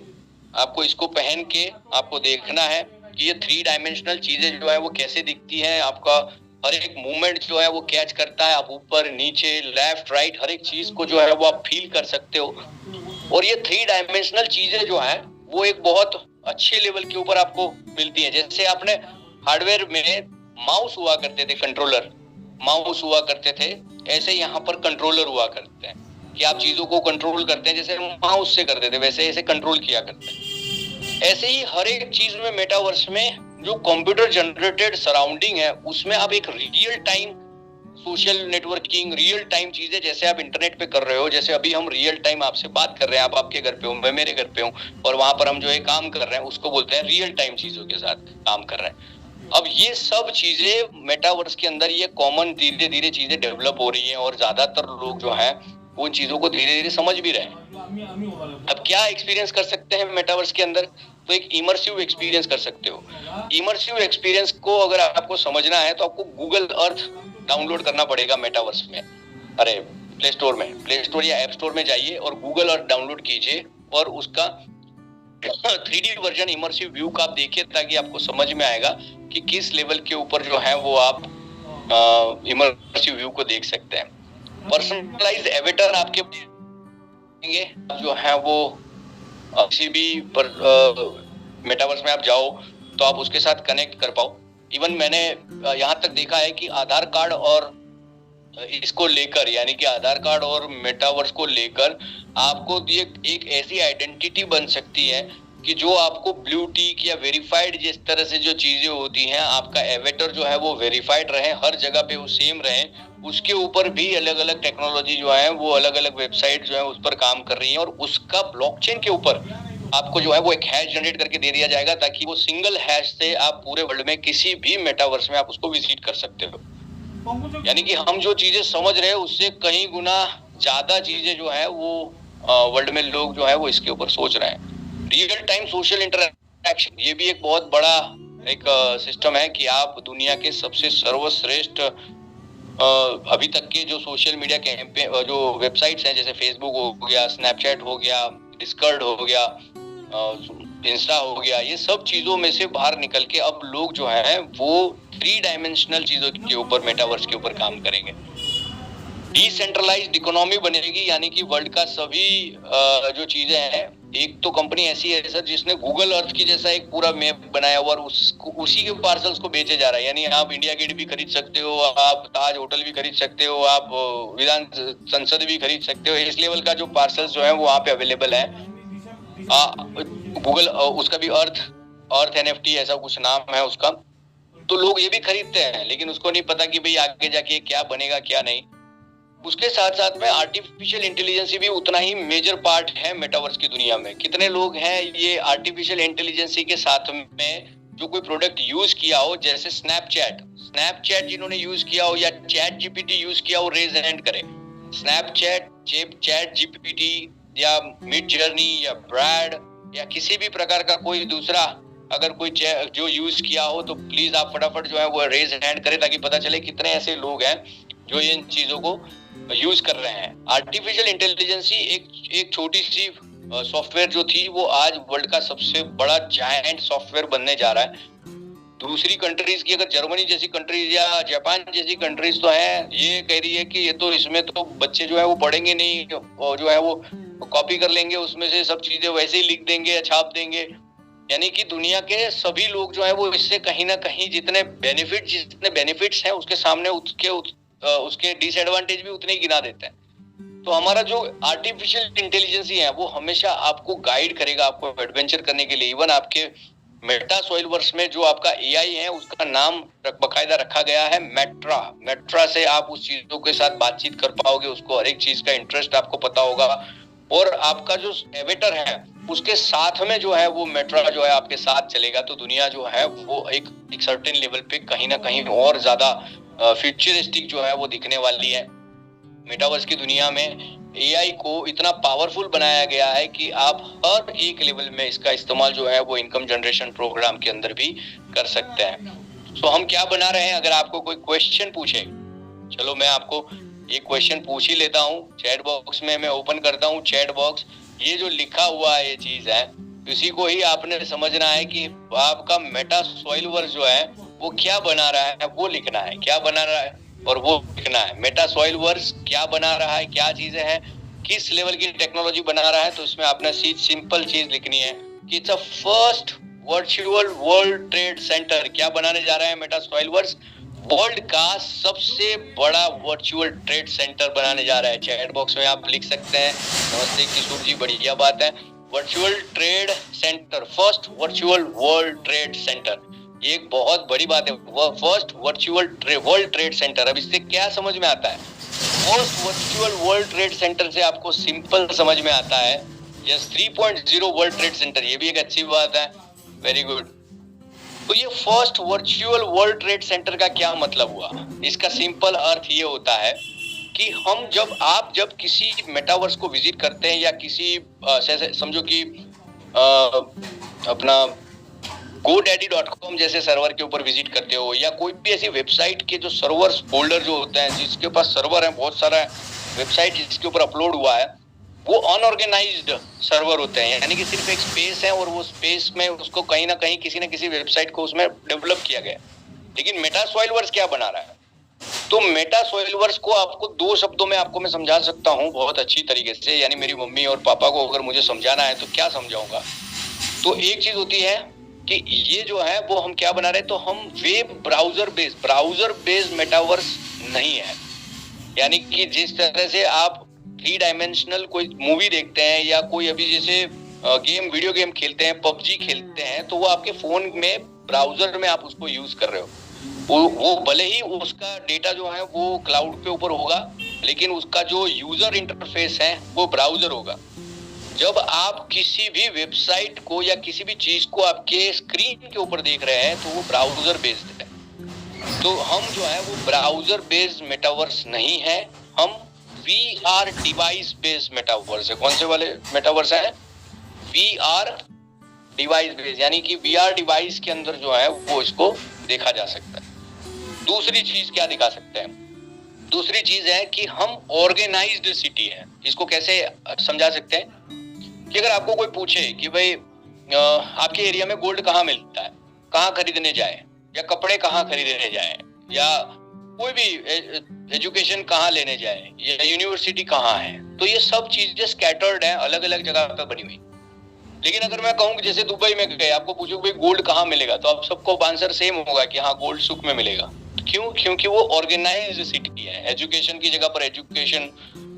आपको इसको पहन के आपको देखना है कि ये 3 डायमेंशनल चीजें जो है वो कैसे दिखती हैं। आपका हर एक मूवमेंट जो है वो कैच करता है, आप ऊपर नीचे लेफ्ट राइट हर एक चीज को जो है वो आप फील कर सकते हो। और ये 3 डायमेंशनल चीजें जो है वो एक बहुत अच्छे लेवल के ऊपर आपको मिलती है। जैसे आपने हार्डवेयर में माउस हुआ करते थे, कंट्रोलर माउस हुआ करते थे, ऐसे यहाँ पर कंट्रोलर हुआ करते हैं कि आप चीजों को कंट्रोल करते हैं, जैसे माउस से करते थे वैसे ऐसे कंट्रोल किया करते हैं। ऐसे ही हर एक चीज में मेटावर्स में जो कंप्यूटर जनरेटेड सराउंडिंग है उसमें आप एक real time social networking, real time चीजें जैसे आप इंटरनेट पे कर रहे हो, जैसे अभी हम रियल टाइम आपसे बात कर रहे हैं, आप आपके घर पे हो, मैं मेरे घर पे हूँ, और वहां पर हम जो है काम कर रहे हैं उसको बोलते हैं रियल टाइम चीजों के साथ काम कर रहे हैं। अब ये सब चीजें मेटावर्स के अंदर ये कॉमन धीरे धीरे चीजें डेवलप हो रही हैं, और ज्यादातर लोग जो है उन चीजों को धीरे धीरे समझ भी रहे हैं। अब क्या एक्सपीरियंस कर सकते हैं मेटावर्स के अंदर, तो एक इमर्सिव एक्सपीरियंस कर सकते हो। इमर्सिव एक्सपीरियंस को अगर आपको समझना है तो आपको गूगल अर्थ डाउनलोड करना पड़ेगा मेटावर्स में। अरे प्ले स्टोर या ऐप स्टोर में जाइए और गूगल अर्थ डाउनलोड कीजिए, और उसका 3D वर्जन इमर्सिव व्यू का आप देखिए, ताकि आपको समझ में आएगा कि किस लेवल के ऊपर जो है वो आप इमर्सिव व्यू को देख सकते हैं। पर्सनलाइज्ड एवेटर आपके जो है वो किसी भी मेटावर्स में आप जाओ तो आप उसके साथ कनेक्ट कर पाओ। इवन मैंने यहाँ तक देखा है कि आधार कार्ड और इसको लेकर, यानी कि आधार कार्ड और मेटावर्स को लेकर आपको एक ऐसी आइडेंटिटी बन सकती है कि जो आपको ब्लू टिक या वेरीफाइड, जिस तरह से जो चीजें होती हैं, आपका एवेटर जो है वो वेरीफाइड रहे, हर जगह पे वो सेम रहे, उसके ऊपर भी अलग अलग टेक्नोलॉजी जो है वो अलग अलग वेबसाइट जो है उस पर काम कर रही है, और उसका ब्लॉकचेन के ऊपर आपको जो है वो एक हैश जनरेट करके दे दिया जाएगा, ताकि वो सिंगल हैश से आप पूरे वर्ल्ड में किसी भी मेटावर्स में आप उसको विजिट कर सकते हो। यानी कि हम जो चीजें समझ रहे हैं उससे कहीं गुना ज्यादा चीजें जो है वो वर्ल्ड में लोग जो है वो इसके ऊपर सोच रहे हैं। रियल टाइम सोशल इंटरैक्शन, ये भी एक बहुत बड़ा एक सिस्टम है कि आप दुनिया के सबसे सर्वश्रेष्ठ अभी तक के जो सोशल मीडिया कैंपेन, जो वेबसाइट्स हैं, जैसे फेसबुक हो गया, स्नैपचैट हो गया, डिस्कॉर्ड हो गया, इंस्टा हो गया, ये सब चीजों में से बाहर निकल के अब लोग जो है वो 3 डायमेंशनल चीजों के ऊपर, मेटावर्स के ऊपर काम करेंगे। डिसेंट्रलाइज्ड इकोनॉमी बनेगी, यानी कि वर्ल्ड का सभी जो चीजें हैं, एक तो कंपनी ऐसी है सर जिसने गूगल अर्थ की जैसा एक पूरा मैप बनाया हुआ और उसी के पार्सल्स को बेचे जा रहा है। यानी आप इंडिया गेट भी खरीद सकते हो, आप ताज होटल भी खरीद सकते हो, आप विधान संसद भी खरीद सकते हो, इस लेवल का जो पार्सल्स जो है वो वहाँ पे अवेलेबल है। गूगल उसका भी अर्थ NFT ऐसा कुछ नाम है उसका, तो लोग ये भी खरीदते हैं, लेकिन उसको नहीं पता कि भाई आगे जाके क्या बनेगा क्या नहीं। उसके साथ साथ में आर्टिफिशियल इंटेलिजेंस भी उतना ही मेजर पार्ट है मेटावर्स की दुनिया में। कितने लोग हैं ये आर्टिफिशियल इंटेलिजेंस के साथ में जो कोई प्रोडक्ट यूज किया हो, जैसे स्नैपचैट जिन्होंने यूज किया हो या चैट जीपीटी यूज किया हो, रेज हैंड करे। स्नैपचैट, चैट जीपीटी या मिड जर्नी या ब्रैड या किसी भी प्रकार का कोई दूसरा अगर कोई जो यूज किया हो, तो प्लीज आप फटाफट जो है वो रेज हैंड करें, ताकि पता चले कितने ऐसे लोग हैं जो इन चीजों को यूज कर रहे हैं। आर्टिफिशियल इंटेलिजेंस एक छोटी सी सॉफ्टवेयर जो थी वो आज वर्ल्ड का सबसे बड़ा जायंट सॉफ्टवेयर बनने जा रहा है। दूसरी कंट्रीज की, अगर जर्मनी जैसी कंट्रीज या जापान जैसी कंट्रीज तो है, ये कह रही है कि ये तो इसमें तो बच्चे जो है वो पढ़ेंगे नहीं, और जो है वो कॉपी कर लेंगे, उसमें से सब चीजें वैसे ही लिख देंगे या छाप देंगे। यानी कि दुनिया के सभी लोग जो है वो इससे कहीं ना कहीं जितने बेनिफिट्स हैं उसके सामने उसके डिसएडवांटेज भी उतने ही गिना देते हैं। तो हमारा जो आर्टिफिशियल इंटेलिजेंस है वो हमेशा आपको गाइड करेगा, आपको एडवेंचर करने के लिए। इवन आपके मेटा सॉइलवर्स में जो आपका AI है उसका नाम बकायदा रखा गया है मेट्रा से आप उस चीजों के साथ बातचीत कर पाओगे, उसको हर एक चीज का इंटरेस्ट आपको पता होगा, और आपका जो एवेटर है उसके साथ में जो है वो मेट्रा जो है आपके साथ चलेगा। तो दुनिया जो है वो एक सर्टेन लेवल पे कहीं ना कहीं और ज्यादा फ्यूचरिस्टिक जो है वो दिखने वाली है। मेटावर्स की दुनिया में AI को इतना पावरफुल बनाया गया है कि आप हर एक लेवल में इसका इस्तेमाल जो है वो इनकम जनरेशन प्रोग्राम के अंदर भी कर सकते हैं। तो हम क्या बना रहे हैं, अगर आपको कोई क्वेश्चन पूछे, चलो मैं आपको एक क्वेश्चन पूछ ही लेता हूँ। चैट बॉक्स में मैं ओपन करता हूँ चैट बॉक्स, ये जो लिखा हुआ है ये चीज है, इसी को ही आपने समझना है कि आपका मेटा सॉइलवर्स जो है वो क्या बना रहा है, वो लिखना है, क्या बना रहा है और वो लिखना है। मेटा सॉइलवर्स क्या बना रहा है, क्या चीजें हैं, किस लेवल की टेक्नोलॉजी बना रहा है, तो इसमें आपने सिंपल चीज लिखनी है कि it's a first virtual world trade centre. क्या बनाने जा रहा है मेटा सॉइलवर्स? वर्ल्ड का सबसे बड़ा वर्चुअल ट्रेड सेंटर बनाने जा रहा है। चैट बॉक्स में आप लिख सकते हैं। नमस्ते किशोर जी, बढ़िया बात है। Virtual trade centre, first virtual world trade centre, ये एक बहुत बड़ी बात है। First virtual world trade centre. अब इससे क्या समझ में आता है? First virtual world trade centre से आपको सिंपल समझ में आता है यस 3.0 वर्ल्ड ट्रेड सेंटर, ये भी एक अच्छी बात है, वेरी गुड। तो ये first virtual world trade centre का क्या मतलब हुआ? इसका सिंपल अर्थ ये होता है कि आप जब किसी मेटावर्स को विजिट करते हैं या किसी समझो कि अपना GoDaddy.com जैसे सर्वर के ऊपर विजिट करते हो, या कोई भी ऐसी वेबसाइट के जो सर्वर्स फोल्डर जो होते हैं, जिसके पास सर्वर है, बहुत सारा वेबसाइट जिसके ऊपर अपलोड हुआ है, वो अनऑर्गेनाइज्ड सर्वर होते हैं। यानी कि सिर्फ एक स्पेस है और वो स्पेस में उसको कहीं ना कहीं किसी न किसी वेबसाइट को उसमें डेवलप किया गया। लेकिन मेटा सॉइलवर्स क्या बना रहा है? तो मेटा सॉइलवर्स को आपको 2 शब्दों में आपको मैं समझा सकता हूँ बहुत अच्छी तरीके से। यानी मेरी मम्मी और पापा को अगर मुझे समझाना है तो क्या समझाऊंगा? तो एक चीज होती है कि ये जो है वो हम क्या बना रहे हैं, तो हम वेब ब्राउजर बेस्ड मेटावर्स नहीं है। यानी कि जिस तरह से आप 3 डायमेंशनल कोई मूवी देखते हैं या कोई अभी जैसे वीडियो गेम खेलते हैं, पबजी खेलते हैं, तो वो आपके फोन में ब्राउजर में आप उसको यूज कर रहे हो। वो भले ही उसका डेटा जो है वो क्लाउड पे ऊपर होगा, लेकिन उसका जो यूजर इंटरफेस है वो ब्राउजर होगा। जब आप किसी भी वेबसाइट को या किसी भी चीज को आपके स्क्रीन के ऊपर देख रहे हैं तो वो ब्राउजर बेस्ड है। तो हम जो है वो ब्राउजर बेस्ड मेटावर्स नहीं है, हम VR डिवाइस बेस्ड मेटावर्स है। कौन से वाले मेटावर्स है? VR डिवाइस बेस्ड, यानी कि VR डिवाइस के अंदर जो है वो इसको देखा जा सकता है। दूसरी चीज क्या दिखा सकते हैं? दूसरी चीज है कि हम ऑर्गेनाइज्ड सिटी है। इसको कैसे समझा सकते हैं कि अगर आपको कोई पूछे कि भाई आपके एरिया में गोल्ड कहाँ मिलता है, कहाँ खरीदने जाए, या कपड़े कहाँ खरीदने जाए, या कोई भी एजुकेशन कहाँ लेने जाए, या यूनिवर्सिटी कहाँ है, तो ये सब चीजें स्कैटर्ड है, अलग अलग जगह पर बनी हुई। लेकिन अगर मैं कहूँ जैसे दुबई में गए, आपको पूछो भाई गोल्ड कहाँ मिलेगा, तो आप सबको आंसर सेम होगा कि हाँ गोल्ड सुक में मिलेगा। क्यों? क्योंकि वो ऑर्गेनाइज्ड सिटी है। एजुकेशन की जगह पर एजुकेशन,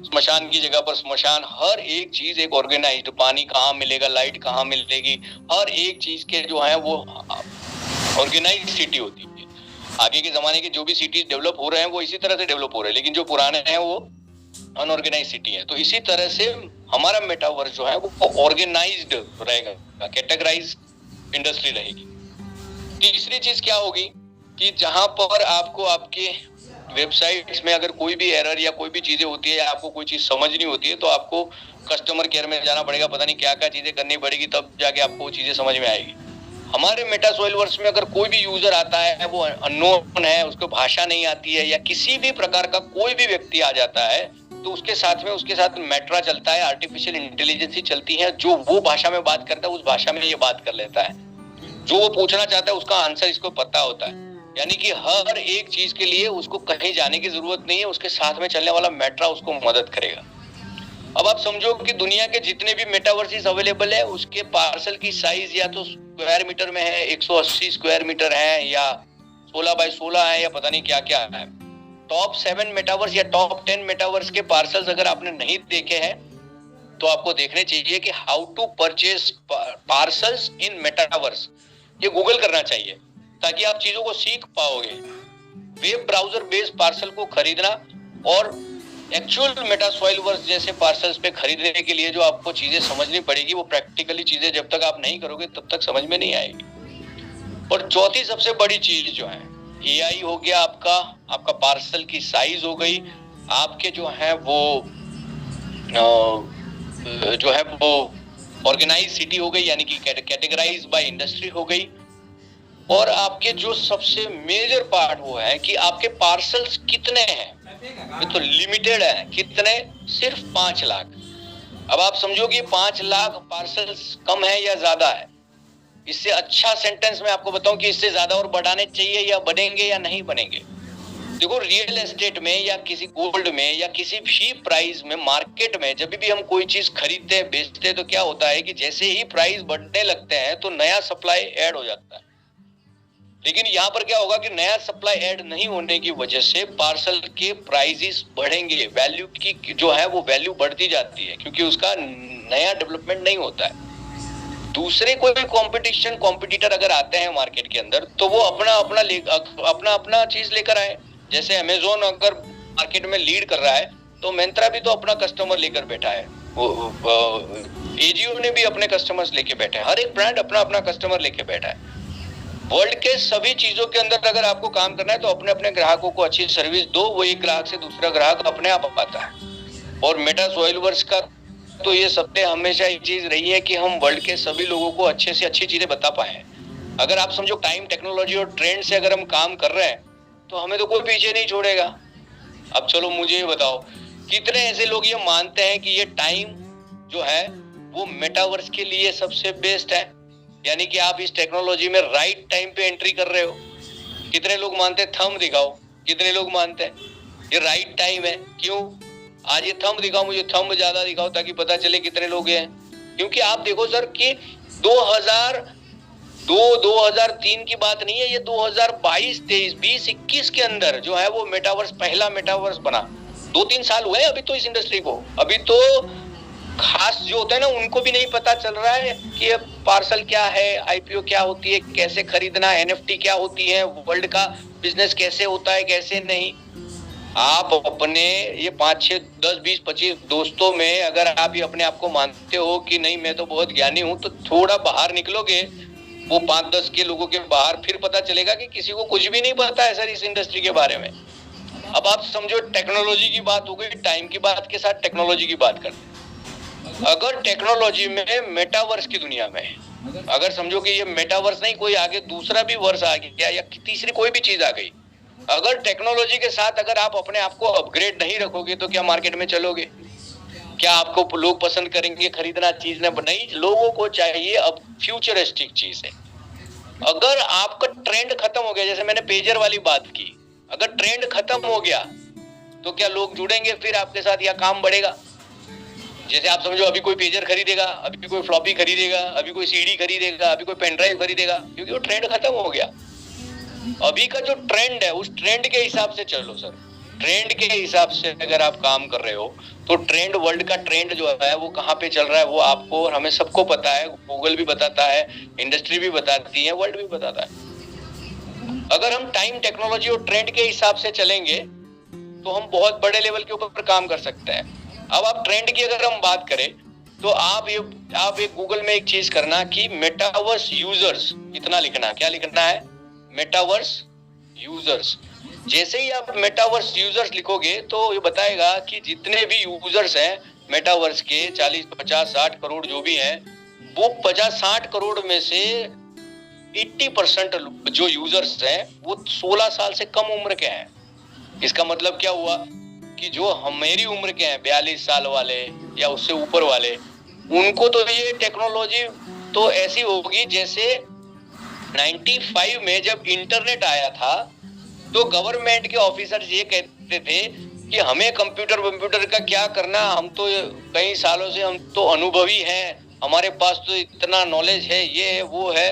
स्मशान की जगह पर स्मशान, हर एक चीज एक ऑर्गेनाइज्ड। पानी कहाँ मिलेगा, लाइट कहाँ मिलेगी, हर एक चीज के जो है वो ऑर्गेनाइज्ड सिटी होती है। आगे के जमाने के जो भी सिटीज डेवलप हो रहे हैं वो इसी तरह से डेवलप हो रहे हैं, लेकिन जो पुराने हैं वो अनऑर्गेनाइज्ड सिटी है। तो इसी तरह से हमारा मेटावर्स जो है वो ऑर्गेनाइज्ड रहेगा, कैटेगराइज इंडस्ट्री रहेगी। तीसरी चीज क्या होगी कि जहां पर आपको आपके वेबसाइट्स में अगर कोई भी एरर या कोई भी चीजें होती है या आपको कोई चीज समझ नहीं होती है, तो आपको कस्टमर केयर में जाना पड़ेगा, पता नहीं क्या क्या चीजें करनी पड़ेगी, तब जाके आपको वो चीजें समझ में आएगी। हमारे मेटासोइलवर्स में अगर कोई भी यूजर आता है, वो अननोन है, उसको भाषा नहीं आती है, या किसी भी प्रकार का कोई भी व्यक्ति आ जाता है, तो उसके साथ मेट्रा चलता है, आर्टिफिशियल इंटेलिजेंस चलती है, जो वो भाषा में बात करता है उस भाषा में ये बात कर लेता है। जो वो पूछना चाहता है उसका आंसर इसको पता होता है। यानी कि हर एक चीज के लिए उसको कहीं जाने की जरूरत नहीं है, उसके साथ में चलने वाला मेट्रा उसको मदद करेगा। अब आप समझो कि दुनिया के जितने भी मेटावर्सेस अवेलेबल है, उसके पार्सल की साइज या तो स्क्वायर मीटर में है, 180 स्क्वायर मीटर है, या 16 बाय 16 है, या पता नहीं क्या क्या है। टॉप 7 मेटावर्स या टॉप 10 मेटावर्स के पार्सल्स अगर आपने नहीं देखे हैं तो आपको देखने चाहिए कि how to purchase parcels in metaverse, ये गूगल करना चाहिए ताकि आप चीजों को सीख पाओगे। वेब ब्राउजर बेस्ड पार्सल को खरीदना और एक्चुअल मेटासोइलवर्स जैसे पार्सल्स पे खरीदने के लिए जो आपको चीजें समझनी पड़ेगी, वो प्रैक्टिकली चीजें जब तक आप नहीं करोगे तब तक समझ में नहीं आएगी। और चौथी सबसे बड़ी चीज जो है AI हो गया, आपका पार्सल की साइज हो गई, आपके जो है वो ऑर्गेनाइज सिटी हो गई, यानी कि कैटेगराइज बाय इंडस्ट्री हो गई। और आपके जो सबसे मेजर पार्ट वो है कि आपके पार्सल्स कितने हैं, ये तो लिमिटेड है। कितने? सिर्फ 5 लाख। अब आप समझो कि 5 लाख पार्सल्स कम है या ज्यादा है? इससे अच्छा सेंटेंस मैं आपको बताऊं कि इससे ज्यादा और बढ़ाने चाहिए या बनेंगे या नहीं बनेंगे। देखो, रियल एस्टेट में या किसी गोल्ड में या किसी भी प्राइस में, मार्केट में जब भी हम कोई चीज खरीदते हैं, बेचते हैं, तो क्या होता है कि जैसे ही प्राइस बढ़ने लगते हैं तो नया सप्लाई ऐड हो जाता है। लेकिन यहाँ पर क्या होगा कि नया सप्लाई ऐड नहीं होने की वजह से पार्सल के प्राइसेस बढ़ेंगे, वैल्यू की जो है वो वैल्यू बढ़ती जाती है, क्योंकि उसका नया डेवलपमेंट नहीं होता है। दूसरे कोई भी कॉम्पिटिटर अगर आते हैं मार्केट के अंदर, तो वो अपना चीज लेकर आए। जैसे अमेज़न अगर मार्केट में लीड कर रहा है, तो मिंत्रा भी तो अपना कस्टमर लेकर बैठा है, एजियो ने भी अपने कस्टमर्स लेके बैठे हैं, हर एक ब्रांड अपना अपना कस्टमर लेके बैठा है। वर्ल्ड के सभी चीजों के अंदर अगर आपको काम करना है तो अपने अपने ग्राहकों को अच्छी सर्विस दो, वो एक ग्राहक से दूसरा ग्राहक अपने आप आता है। और मेटासोइलवर्स का तो ये सबसे हमेशा एक चीज रही है कि हम वर्ल्ड के सभी लोगों को अच्छे से अच्छी चीजें बता पाए। अगर आप समझो टाइम, टेक्नोलॉजी और ट्रेंड से अगर हम काम कर रहे हैं तो हमें तो कोई पीछे नहीं छोड़ेगा। अब चलो मुझे ये बताओ, कितने ऐसे लोग ये मानते हैं कि ये टाइम जो है वो मेटावर्स के लिए सबसे बेस्ट है, यानी कि आप इस टेक्नोलॉजी में राइट टाइम पे एंट्री कर रहे हो? कितने लोग मानते हैं? थंब दिखाओ, कितने लोग मानते हैं ये राइट टाइम है? क्यों? आज ये थंब दिखाओ, मुझे थंब ज्यादा दिखाओ ताकि पता चले कितने लोग हैं। क्योंकि आप देखो सर कि 2003 की बात नहीं है, ये 2022, 23, 20, 21 के अंदर जो है वो मेटावर्स, पहला मेटावर्स बना। 2-3 साल हुए अभी तो इस इंडस्ट्री को। अभी तो खास जो होता है ना, उनको भी नहीं पता चल रहा है कि पार्सल क्या है, आईपीओ क्या होती है, कैसे खरीदना, एनएफटी क्या होती है, वर्ल्ड का बिजनेस कैसे होता है, कैसे नहीं। आप अपने ये 5, 6, 10, 20, 25 दोस्तों में अगर आप ये अपने आप को मानते हो कि नहीं मैं तो बहुत ज्ञानी हूं, तो थोड़ा बाहर निकलोगे वो 5-10 के लोगों के बाहर, फिर पता चलेगा कि किसी को कुछ भी नहीं पता है सर इस इंडस्ट्री के बारे में। अब आप समझो टेक्नोलॉजी की बात हो गई, टाइम की बात के साथ टेक्नोलॉजी की बात करते हैं। अगर टेक्नोलॉजी में मेटावर्स की दुनिया में अगर समझो कि ये मेटावर्स नहीं, कोई आगे दूसरा भी वर्स आ गया या तीसरी कोई भी चीज आ गई, अगर टेक्नोलॉजी के साथ अगर आप अपने आप को अपग्रेड नहीं रखोगे तो क्या मार्केट में चलोगे? क्या आपको लोग पसंद करेंगे खरीदना चीज? नहीं, लोगों को चाहिए अब फ्यूचरिस्टिक चीज है। अगर आपका ट्रेंड खत्म हो गया, जैसे मैंने पेजर वाली बात की, अगर ट्रेंड खत्म हो गया तो क्या लोग जुड़ेंगे फिर आपके साथ या काम बढ़ेगा? जैसे आप समझो अभी कोई पेजर खरीदेगा, अभी कोई फ्लॉपी खरीदेगा, अभी कोई सीडी खरीदेगा, अभी कोई पेन ड्राइव खरीदेगा, क्योंकि वो ट्रेंड खत्म हो गया। अभी का जो ट्रेंड है उस ट्रेंड के हिसाब से चलो सर। ट्रेंड के हिसाब से अगर आप काम कर रहे हो तो ट्रेंड, वर्ल्ड का ट्रेंड जो है वो कहाँ पे चल रहा है वो आपको और हमें सबको पता है। गूगल भी बताता है, इंडस्ट्री भी बताती है, वर्ल्ड भी बताता है। अगर हम टाइम, टेक्नोलॉजी और ट्रेंड के हिसाब से चलेंगे तो हम बहुत बड़े लेवल के ऊपर काम कर सकते हैं। अब आप ट्रेंड की अगर हम बात करें तो आप एक गूगल में एक चीज करना कि मेटावर्स यूजर्स इतना लिखना। क्या लिखना है? Metaverse users. जैसे ही आप मेटावर्स यूजर्स लिखोगे तो ये बताएगा कि जितने भी यूजर्स हैं मेटावर्स के 40, 50, 60 करोड़ जो भी हैं, वो 50-60 करोड़ में से 80% जो यूजर्स हैं वो 16 साल से कम उम्र के हैं। इसका मतलब क्या हुआ कि जो मेरी उम्र के हैं 42 साल वाले या उससे ऊपर वाले, उनको तो ये टेक्नोलॉजी तो ऐसी होगी जैसे 95 में जब इंटरनेट आया था तो गवर्नमेंट के ऑफिसर्स ये कहते थे कि हमें कंप्यूटर का क्या करना, हम तो कई सालों से हम तो अनुभवी हैं, हमारे पास तो इतना नॉलेज है, ये है वो है।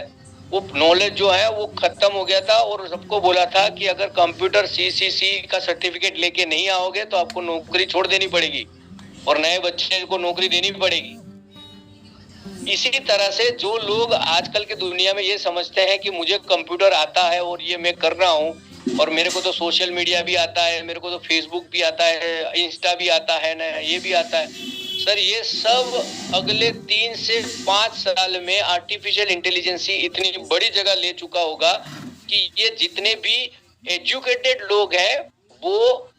वो नॉलेज जो है वो खत्म हो गया था और सबको बोला था कि अगर कंप्यूटर CCC का सर्टिफिकेट लेके नहीं आओगे तो आपको नौकरी छोड़ देनी पड़ेगी और नए बच्चे को नौकरी देनी पड़ेगी। इसी तरह से जो लोग आजकल के दुनिया में ये समझते हैं कि मुझे कंप्यूटर आता है और ये मैं कर रहा हूँ और मेरे को तो सोशल मीडिया भी आता है, मेरे को तो फेसबुक भी आता है, इंस्टा भी आता है ना, ये भी आता है। सर ये सब अगले 3 से 5 साल में आर्टिफिशियल इंटेलिजेंस इतनी बड़ी जगह ले चुका होगा कि ये जितने भी एजुकेटेड लोग हैं वो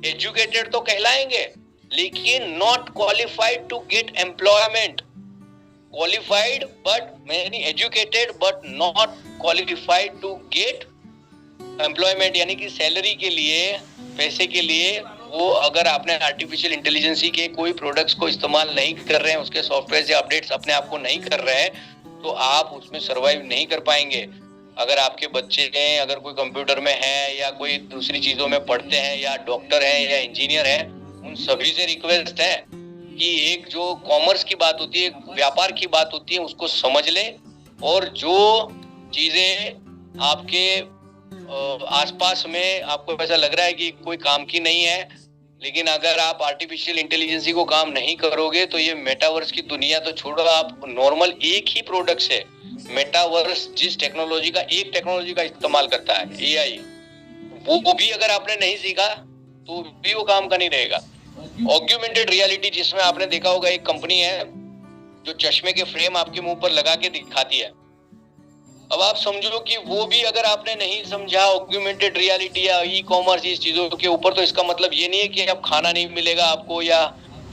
एजुकेटेड तो कहलाएंगे लेकिन not qualified to get employment. Qualified but many educated but not qualified to get employment, यानी कि सैलरी के लिए, पैसे के लिए वो अगर आपने आर्टिफिशियल इंटेलिजेंस के कोई प्रोडक्ट्स को इस्तेमाल नहीं कर रहे हैं, उसके सॉफ्टवेयर या अपडेट्स अपने आप को नहीं कर रहे हैं, तो आप उसमें सरवाइव नहीं कर पाएंगे। अगर आपके बच्चे हैं, अगर कोई कंप्यूटर में है या कोई दूसरी चीजों में पढ़ते हैं या डॉक्टर हैं या इंजीनियर हैं, उन सभी से रिक्वेस्ट है कि एक जो कॉमर्स की बात होती है, व्यापार की बात होती है, उसको समझ ले और जो चीजें आपके आसपास में आपको ऐसा लग रहा है कि कोई काम की नहीं है, लेकिन अगर आप आर्टिफिशियल इंटेलिजेंस को काम नहीं करोगे तो ये मेटावर्स की दुनिया तो छोड़ो, आप नॉर्मल एक ही प्रोडक्ट से मेटावर्स जिस टेक्नोलॉजी का, एक टेक्नोलॉजी का इस्तेमाल करता है AI, वो भी अगर आपने नहीं सीखा तो भी वो काम का नहीं रहेगा। ऑग्यूमेंटेड रियलिटी, जिसमें आपने देखा होगा एक कंपनी है जो चश्मे के फ्रेम आपके मुंह पर लगा के दिखाती है। अब आप समझो कि वो भी अगर आपने नहीं समझा ऑग्यूमेंटेड रियलिटी या ई-कॉमर्स इस चीजों के ऊपर, तो इसका मतलब ये नहीं है कि अब खाना नहीं मिलेगा आपको या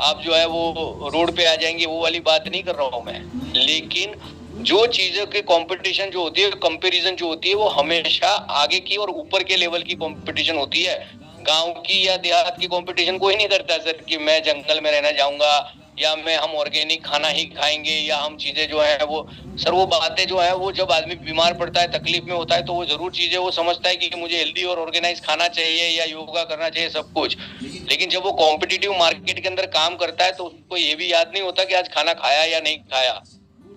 आप जो है वो रोड पे आ जाएंगे, वो वाली बात नहीं कर रहा हूं मैं। लेकिन जो चीजों के कंपटीशन जो होती है, कंपैरिजन जो होती है, वो हमेशा आगे की और ऊपर के लेवल की कंपटीशन होती है। गांव की या देहात की कंपटीशन कोई नहीं करता सर कि मैं जंगल में रहना चाहूंगा या मैं हम ऑर्गेनिक खाना ही खाएंगे या हम चीजें जो है वो, सर वो बातें जो है वो जब आदमी बीमार पड़ता है, तकलीफ में होता है, तो वो जरूर चीजें वो समझता है कि मुझे हेल्दी और ऑर्गेनाइज खाना चाहिए या योगा करना चाहिए, सब कुछ। लेकिन जब वो कॉम्पिटिटिव मार्केट के अंदर काम करता है तो उसको ये भी याद नहीं होता कि आज खाना खाया या नहीं खाया।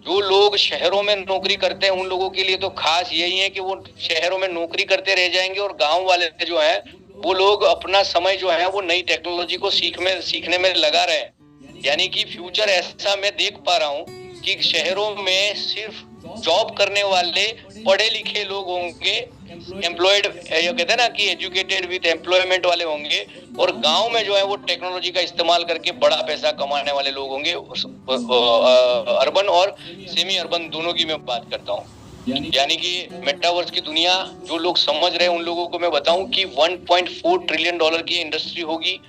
जो लोग शहरों में नौकरी करते हैं उन लोगों के लिए तो खास यही है कि वो शहरों में नौकरी करते रह जाएंगे, और गांव वाले जो है वो लोग अपना समय जो है वो नई टेक्नोलॉजी को सीखने में लगा रहे हैं। यानी कि फ्यूचर ऐसा मैं देख पा रहा हूँ कि शहरों में सिर्फ जॉब करने वाले पढ़े लिखे लोग होंगे, एम्प्लॉयड, ये कहते हैं ना कि एजुकेटेड विद एम्प्लॉयमेंट वाले होंगे, और गांव में जो है वो टेक्नोलॉजी का इस्तेमाल करके बड़ा पैसा कमाने वाले लोग होंगे। अर्बन और सेमी अर्बन दोनों की मैं बात करता हूँ। यानी कि मेटावर्स की दुनिया जो लोग समझ रहे हैं उन लोगों को मैं बताऊं कि 1.4 ट्रिलियन डॉलर की इंडस्ट्री होगी,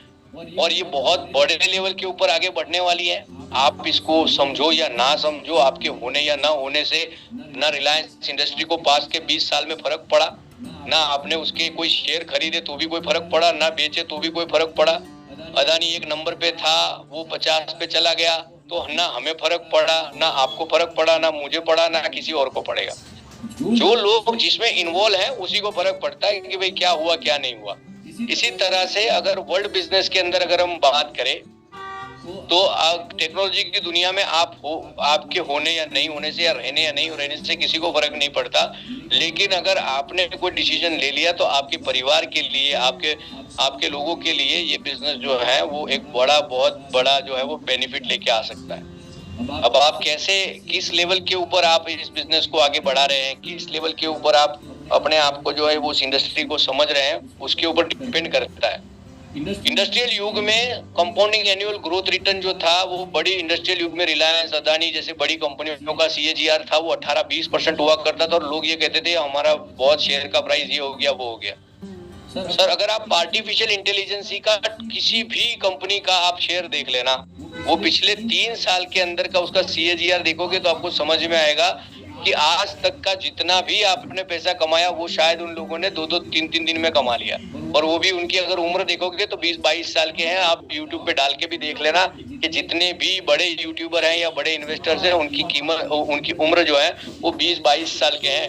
और ये बहुत बड़े लेवल के ऊपर आगे बढ़ने वाली है। आप इसको समझो या ना समझो, आपके होने या ना होने से ना रिलायंस इंडस्ट्री को पास के 20 साल में फर्क पड़ा, ना आपने उसके कोई शेयर खरीदे तो भी कोई फर्क पड़ा, ना बेचे तो भी कोई फर्क पड़ा। अदानी एक नंबर पे था, वो 50 पे चला गया, तो ना हमें फर्क पड़ा, ना आपको फर्क पड़ा, ना मुझे पड़ा, ना किसी और को पड़ेगा। जो लोग जिसमें इन्वॉल्व है उसी को फर्क पड़ता है कि भाई क्या हुआ क्या नहीं हुआ। इसी तरह से अगर वर्ल्ड बिजनेस के अंदर अगर हम बात करें तो टेक्नोलॉजी की दुनिया में आपके होने या नहीं होने से, या रहने या नहीं रहने से किसी को फर्क नहीं पड़ता। लेकिन अगर आपने कोई डिसीजन ले लिया तो आपके परिवार के लिए, आपके लोगों के लिए ये बिजनेस जो है वो एक बहुत बड़ा जो है वो बेनिफिट लेके आ सकता है। अब आप कैसे, किस लेवल के ऊपर आप इस बिजनेस को आगे बढ़ा रहे हैं, किस लेवल के ऊपर आप अपने आप को जो है वो उस इंडस्ट्री को समझ रहे हैं, उसके ऊपर डिपेंड करता है। इंडस्ट्रियल युग में कंपाउंडिंग एनुअल ग्रोथ रिटर्न जो था वो बड़ी इंडस्ट्रियल युग में रिलायंस, अदानी जैसे बड़ी कंपनियों का CAGR था वो 18-20% हुआ करता था, और लोग ये कहते थे हमारा बहुत शेयर का प्राइस ये हो गया वो हो गया। सर अगर आप आर्टिफिशियल इंटेलिजेंस का किसी भी कंपनी का आप शेयर देख लेना, वो पिछले 3 साल के अंदर का उसका CAGR देखोगे तो आपको समझ में आएगा कि आज तक का जितना भी आपने पैसा कमाया वो शायद उन लोगों ने 2-2, 3-3 दिन में कमा लिया। और वो भी उनकी अगर उम्र देखोगे तो 20-22 साल के हैं। आप YouTube पे डाल के भी देख लेना कि जितने भी बड़े यूट्यूबर हैं या बड़े इन्वेस्टर्स हैं उनकी उम्र जो है वो 20-22 साल के हैं।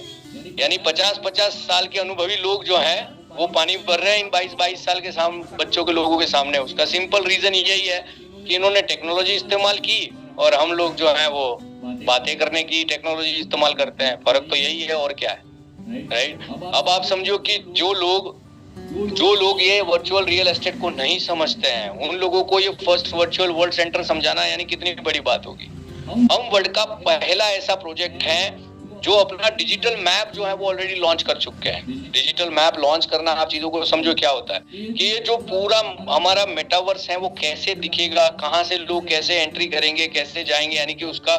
यानी 50-50 साल के अनुभवी लोग जो हैं वो पानी भर रहे हैं इन 22 साल के बच्चों के लोगों के सामने। उसका सिंपल रीजन यही है कि इन्होंने टेक्नोलॉजी इस्तेमाल की और हम लोग जो है वो बातें करने की टेक्नोलॉजी इस्तेमाल करते हैं। फर्क तो यही है और क्या है, राइट। अब आप समझो कि जो लोग ये वर्चुअल रियल एस्टेट को नहीं समझते हैं उन लोगों को ये फर्स्ट वर्चुअल वर्ल्ड सेंटर समझाना यानी कितनी बड़ी बात होगी। हम वर्ल्ड का पहला ऐसा प्रोजेक्ट है जो अपना डिजिटल मैप जो है वो ऑलरेडी लॉन्च कर चुके हैं। डिजिटल मैप लॉन्च करना, आप चीजों को समझो क्या होता है कि ये जो पूरा हमारा मेटावर्स है वो कैसे दिखेगा, कहाँ से लोग कैसे एंट्री करेंगे, कैसे जाएंगे, यानी कि उसका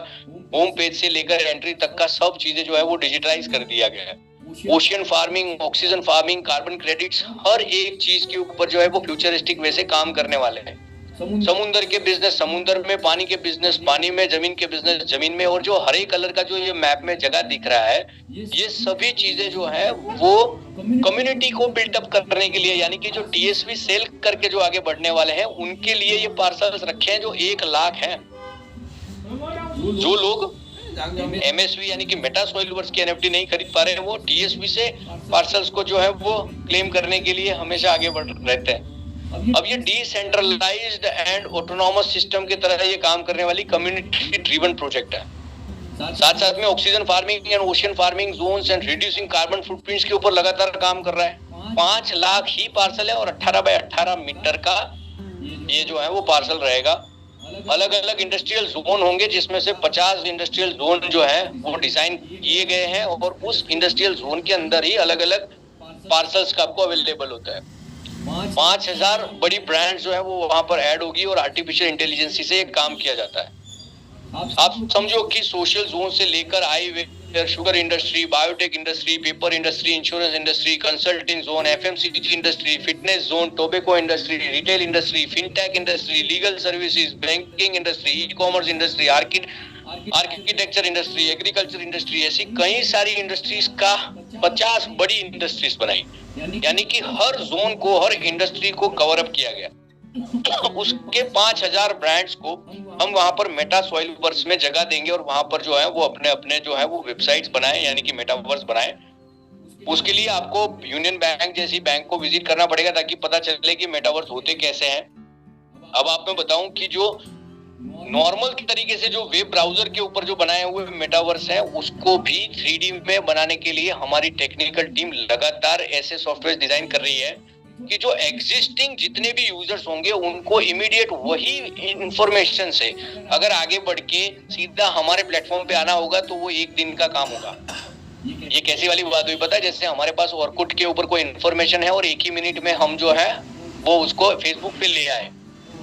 होम पेज से लेकर एंट्री तक का सब चीजें जो है वो डिजिटलाइज कर दिया गया है। Ocean farming, oxygen farming, carbon credits, हर एक चीज के ऊपर जो है वो फ्यूचरिस्टिक वे से काम करने वाले हैं। समुद्र के बिजनेस समुद्र में, पानी के बिजनेस पानी में, जमीन के बिजनेस जमीन में, और जो हरे कलर का जो ये मैप में जगह दिख रहा है ये सभी चीजें जो है वो कम्युनिटी को बिल्टअप करने के लिए, यानी कि जो TSV सेल करके जो आगे बढ़ने वाले हैं उनके लिए ये पार्सल्स रखे हैं जो 1 लाख हैं। जो लोग MSV यानी कि मेटा सॉइलवर्स की NFT नहीं खरीद पा रहे हैं वो TSV से पार्सल्स को जो है वो क्लेम करने के लिए हमेशा आगे बढ़ रहते हैं। अब ये डिसेंट्रलाइज्ड एंड ऑटोनॉमस सिस्टम की तरह ये काम करने वाली कम्युनिटी ड्रिवन प्रोजेक्ट है। साथ साथ में oxygen farming and ocean farming zones and reducing carbon footprints के ऊपर लगातार काम कर रहा है। 5 लाख ही पार्सल है और 18 बाय 18 मीटर का ये जो है वो पार्सल रहेगा। अलग अलग इंडस्ट्रियल जोन होंगे जिसमें से 50 इंडस्ट्रियल जोन जो है वो डिजाइन किए गए हैं और उस इंडस्ट्रियल जोन के अंदर ही अलग अलग पार्सल्स का आपको अवेलेबल होता है। 5000 बड़ी ब्रांड जो है वो वहां पर ऐड होगी और आर्टिफिशियल इंटेलिजेंस से काम किया जाता है। आप समझो कि सोशल जोन से लेकर हाईवेयर, sugar industry, biotech industry, paper industry, insurance industry, consulting zone, FMCG industry, fitness zone, tobacco industry, retail industry, fintech industry, legal services, banking industry, e-commerce industry, architecture industry, agriculture industry, ऐसी कई सारी industries का 50 बड़ी industries बनाई। यानी कि हर zone को, हर industry को कवर अप किया गया। उसके 5000 ब्रांड्स को हम वहां पर मेटा सॉइलवर्स में जगह देंगे और वहां पर जो है वो अपने अपने जो है वो वेबसाइट्स बनाए, यानी कि मेटावर्स बनाए। उसके लिए आपको यूनियन बैंक जैसी बैंक को विजिट करना पड़ेगा ताकि पता चले कि मेटावर्स होते कैसे हैं। अब आप मैं बताऊं कि जो नॉर्मल तरीके से जो वेब ब्राउजर के ऊपर जो बनाए हुए मेटावर्स है उसको भी 3D में बनाने के लिए हमारी टेक्निकल टीम लगातार ऐसे सॉफ्टवेयर डिजाइन कर रही है कि जो एग्जिस्टिंग जितने भी यूजर्स होंगे उनको इमीडिएट वही इंफॉर्मेशन से अगर आगे बढ़ के सीधा हमारे प्लेटफॉर्म पे आना होगा तो वो एक दिन का काम होगा। ये कैसी वाली बात हुई पता है, जैसे हमारे पास ऑर्कुट के ऊपर कोई इन्फॉर्मेशन है और एक ही मिनट में हम जो है वो उसको फेसबुक पे ले आए,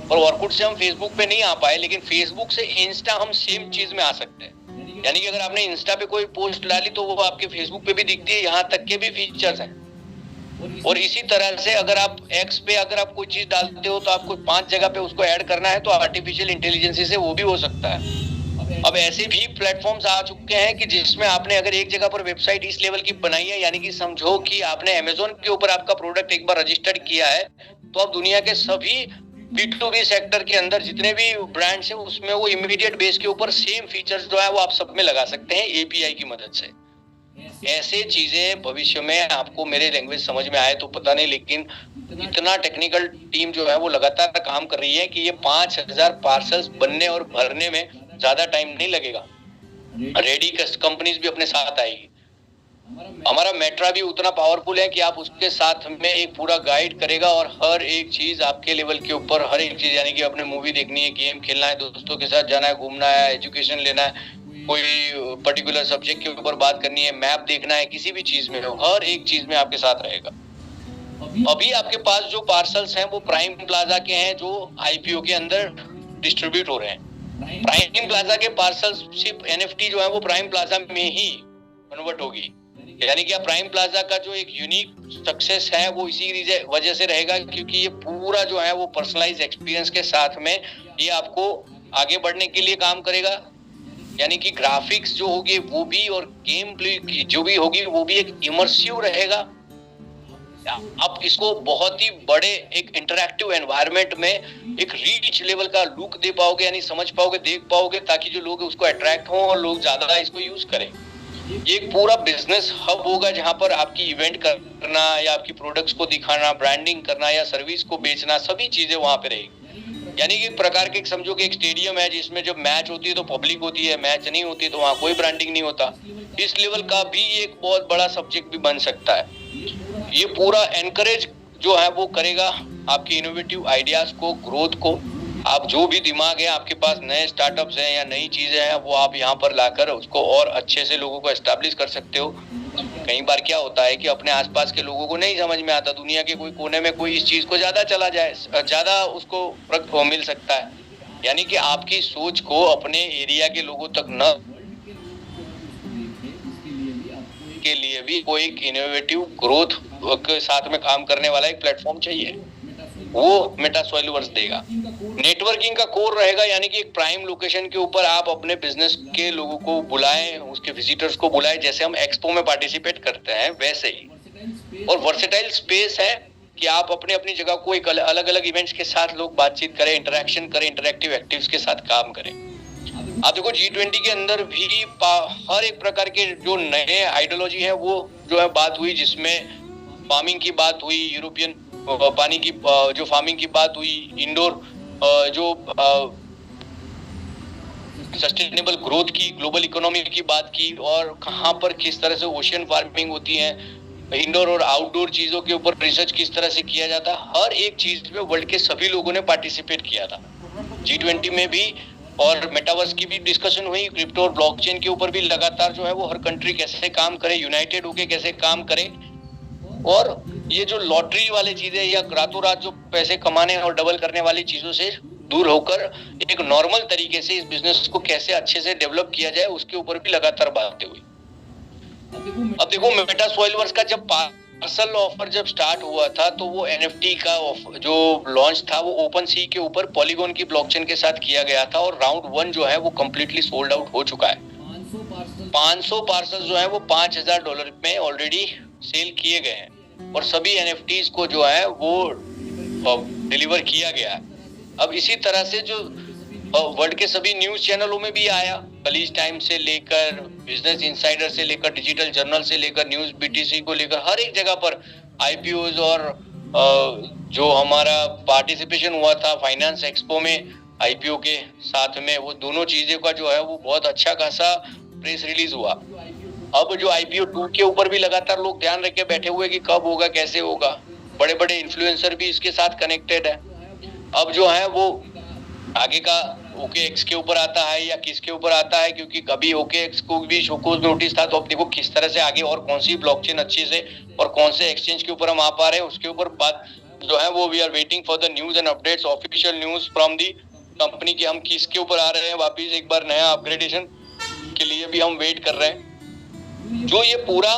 और ऑर्कुट से हम फेसबुक पे नहीं आ पाए लेकिन फेसबुक से इंस्टा हम सेम चीज में आ सकते हैं। यानी कि अगर आपने इंस्टा पे कोई पोस्ट डाली तो वो आपके फेसबुक पे भी दिखती है, यहाँ तक के भी फीचर्स हैं। और इसी तरह से अगर आप एक्स पे अगर आप कोई चीज डालते हो तो आपको 5 जगह पे उसको ऐड करना है तो आर्टिफिशियल इंटेलिजेंस से वो भी हो सकता है। अब ऐसे भी प्लेटफॉर्म्स आ चुके हैं कि जिसमें आपने अगर एक जगह पर वेबसाइट इस लेवल की बनाई है, यानी कि समझो कि आपने अमेज़न के ऊपर आपका प्रोडक्ट एक बार रजिस्टर्ड किया है तो आप दुनिया के सभी B2B सेक्टर के अंदर जितने भी ब्रांड्स हैं उसमें वो इमीडिएट बेस के ऊपर सेम फीचर्स जो है वो आप सब में लगा सकते हैं API की मदद से। ऐसे चीजें भविष्य में आपको मेरे लैंग्वेज समझ में आए तो पता नहीं, लेकिन इतना टेक्निकल टीम जो है वो लगातार काम कर रही है कि ये 5000 पार्सल्स बनने और भरने में ज्यादा टाइम नहीं लगेगा। रेडी कंपनीज भी अपने साथ आएगी। हमारा मेट्रा भी उतना पावरफुल है कि आप उसके साथ में एक पूरा गाइड करेगा और हर एक चीज आपके लेवल के ऊपर हर एक चीज, यानी कि अपने मूवी देखनी है, गेम खेलना है, दोस्तों के साथ जाना है, घूमना है, एजुकेशन लेना है, कोई पर्टिकुलर सब्जेक्ट के ऊपर बात करनी है, मैप देखना है, किसी भी चीज में हो, हर एक चीज में आपके साथ रहेगा। अभी आपके पास जो पार्सल्स हैं वो प्राइम प्लाजा के हैं जो IPO के अंदर डिस्ट्रीब्यूट हो रहे हैं। प्राइम प्लाजा के पार्सल्स सिर्फ NFT जो है वो प्राइम प्लाजा में ही कन्वर्ट होगी, यानी कि प्राइम प्लाजा का जो एक यूनिक सक्सेस है वो इसी वजह से रहेगा क्योंकि ये पूरा जो है वो पर्सनलाइज एक्सपीरियंस के साथ में ये आपको आगे बढ़ने के लिए काम करेगा। यानी कि ग्राफिक्स जो होगी वो भी और गेम प्ले जो भी होगी वो भी एक इमर्सिव रहेगा। आप इसको बहुत ही बड़े एक इंटरैक्टिव एनवायरनमेंट में एक रीच लेवल का लुक दे पाओगे, यानी समझ पाओगे, देख पाओगे, ताकि जो लोग उसको अट्रैक्ट हों और लोग ज्यादा इसको यूज करें। ये एक पूरा बिजनेस हब होगा जहां पर आपकी इवेंट करना या आपकी प्रोडक्ट्स को दिखाना, ब्रांडिंग करना या सर्विस को बेचना, सभी चीजें वहां पे रहेगी। यानी कि एक प्रकार के समझो कि एक स्टेडियम है जिसमें जब मैच होती है तो पब्लिक होती है, मैच नहीं होती तो वहाँ कोई ब्रांडिंग नहीं होता। इस लेवल का भी एक बहुत बड़ा सब्जेक्ट भी बन सकता है। ये पूरा एनकरेज जो है वो करेगा आपकी इनोवेटिव आइडियाज को, ग्रोथ को। आप जो भी दिमाग है आपके पास, नए स्टार्टअप्स हैं या नई चीजें हैं, वो आप यहाँ पर लाकर उसको और अच्छे से लोगों को एस्टैब्लिश कर सकते हो। कई बार क्या होता है कि अपने आसपास के लोगों को नहीं समझ में आता, दुनिया के कोई कोने में कोई इस चीज को ज्यादा चला जाए, ज्यादा उसको मिल सकता है। यानी कि आपकी सोच को अपने एरिया के लोगों तक न के लिए भी कोई एक इनोवेटिव ग्रोथ के साथ में काम करने वाला एक प्लेटफॉर्म चाहिए, वो मेटासॉइलवर्स देगा। नेटवर्किंग का कोर रहेगा, यानी कि एक प्राइम लोकेशन के ऊपर आप अपने बिजनेस के लोगों को बुलाएं, उसके विजिटर्स को बुलाएं, जैसे हम एक्सपो में पार्टिसिपेट करते हैं वैसे ही। और वर्सेटाइल स्पेस है कि आप अपने अपनी जगह को एक अलग अलग इवेंट्स के साथ लोग बातचीत करें, इंटरेक्शन करें, इंटरेक्टिव एक्टिव्स के साथ काम करें। आप देखो G20 के अंदर भी हर एक प्रकार के जो नए आइडियोलॉजी है वो जो है बात हुई, जिसमें फार्मिंग की बात हुई, यूरोपियन पानी की जो फार्मिंग की बात हुई, इंडोर जो सस्टेनेबल ग्रोथ की, ग्लोबल इकोनॉमी की बात की, और कहाँ पर किस तरह से ओशियन फार्मिंग होती है, इंडोर और आउटडोर चीजों के ऊपर रिसर्च किस तरह से किया जाता है। हर एक चीज में वर्ल्ड के सभी लोगों ने पार्टिसिपेट किया था G20 में भी। और मेटावर्स की भी डिस्कशन हुई, क्रिप्टो और ब्लॉकचेन के ऊपर भी लगातार जो है वो हर कंट्री कैसे काम करे, यूनाइटेड होके कैसे काम करे। और ये जो लॉटरी वाली चीजें या रातों रात जो पैसे कमाने और डबल करने वाली चीजों से दूर होकर एक नॉर्मल तरीके से इस बिजनेस को कैसे अच्छे से डेवलप किया जाए उसके ऊपर भी लगातार बातें हुई। अब देखो मेटासॉइलवर्स का जब पार्सल ऑफर जब स्टार्ट हुआ था तो वो NFT का जो लॉन्च था वो ओपन सी के ऊपर पॉलीगॉन की ब्लॉकचेन के साथ किया गया था, और राउंड 1 जो है वो कंप्लीटली सोल्ड आउट हो चुका है। 500 पार्सल जो है वो $5000 में ऑलरेडी सेल किए गए हैं और सभी NFTs को जो है वो डिलीवर किया गया है। अब इसी तरह से जो वर्ल्ड के सभी न्यूज चैनलों में भी आया, कलीज टाइम से लेकर बिजनेस इनसाइडर से लेकर डिजिटल जर्नल से लेकर न्यूज BTC को लेकर हर एक जगह पर IPOs और जो हमारा पार्टिसिपेशन हुआ था फाइनेंस एक्सपो में आईपीओ के साथ में, वो दोनों चीजें का जो है वो बहुत अच्छा खासा प्रेस रिलीज हुआ। अब जो आईपीओ 2 के ऊपर भी लगातार लोग ध्यान रख के बैठे हुए कि कब होगा, कैसे होगा। बड़े बड़े इन्फ्लुएंसर भी इसके साथ कनेक्टेड है। अब जो है वो आगे का OKX के ऊपर आता है या किसके ऊपर आता है, क्योंकि कभी OKX को भी शोकॉज नोटिस था। तो अब देखो किस तरह से आगे और कौन सी ब्लॉकचेन अच्छी से और कौन से एक्सचेंज के ऊपर हम आ पा रहे हैं, उसके ऊपर बात जो है वो we are waiting for the news and updates, official news from the company की हम किसके ऊपर आ रहे हैं वापिस एक बार नया अपग्रेडेशन के लिए भी हम वेट कर रहे हैं। जो ये पूरा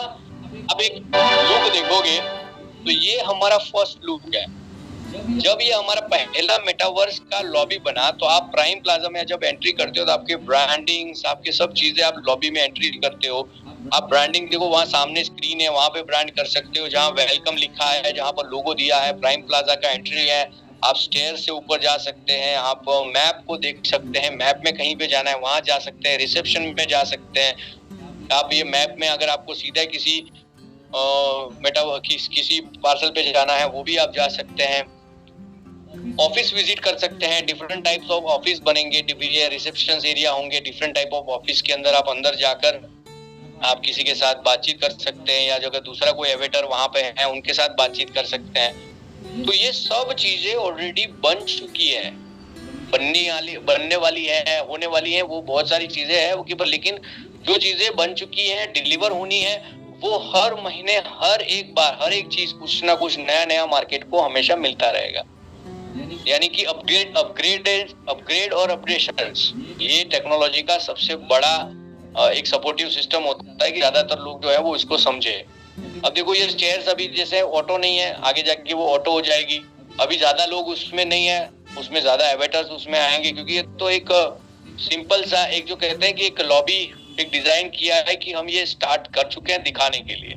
अब एक लुक देखोगे तो ये हमारा फर्स्ट लुक है। जब ये हमारा पहला मेटावर्स का लॉबी बना तो आप प्राइम प्लाजा में जब एंट्री करते हो तो आपके ब्रांडिंग्स, आपके सब चीजें आप लॉबी में एंट्री करते हो। आप ब्रांडिंग देखो, वहाँ सामने स्क्रीन है, वहाँ पे ब्रांड कर सकते हो, जहाँ वेलकम लिखा है, जहाँ पर लोगो दिया है, प्राइम प्लाजा का एंट्री है। आप स्टेयर से ऊपर जा सकते हैं, आप मैप को देख सकते हैं, मैप में कहीं पे जाना है वहां जा सकते हैं, रिसेप्शन में जा सकते हैं। आप ये मैप में अगर आपको सीधा किसी किसी पार्सल पे जाना है वो भी आप जा सकते हैं। ऑफिस विजिट कर सकते हैं, डिफरेंट टाइप्स ऑफ ऑफिस बनेंगे, रिसेप्शन एरिया होंगे, डिफरेंट टाइप ऑफ ऑफिस के अंदर आप अंदर जाकर आप किसी के साथ बातचीत कर सकते हैं, या अगर दूसरा कोई एवेटर वहां पे है उनके साथ बातचीत कर सकते हैं। तो ये सब चीजें ऑलरेडी बन चुकी है, बनने वाली है, होने वाली है। वो बहुत सारी चीजें हैं, लेकिन जो चीजें बन चुकी हैं, डिलीवर होनी है, वो हर महीने हर एक चीज कुछ ना कुछ नया मार्केट को हमेशा मिलता रहेगा। यानी कि अपग्रेड और अपडेशंस, ये टेक्नोलॉजी का सबसे बड़ा एक सपोर्टिव सिस्टम होता है कि ज्यादातर लोग जो है वो इसको समझे। अब देखो ये चेयर्स अभी जैसे ऑटो नहीं है, आगे जाके वो ऑटो हो जाएगी। अभी ज्यादा लोग उसमें नहीं है, उसमें ज्यादा एवेटर्स उसमें आएंगे, क्योंकि ये तो एक सिंपल सा एक जो कहते हैं कि एक लॉबी एक डिजाइन किया है कि हम ये स्टार्ट कर चुके हैं दिखाने के लिए।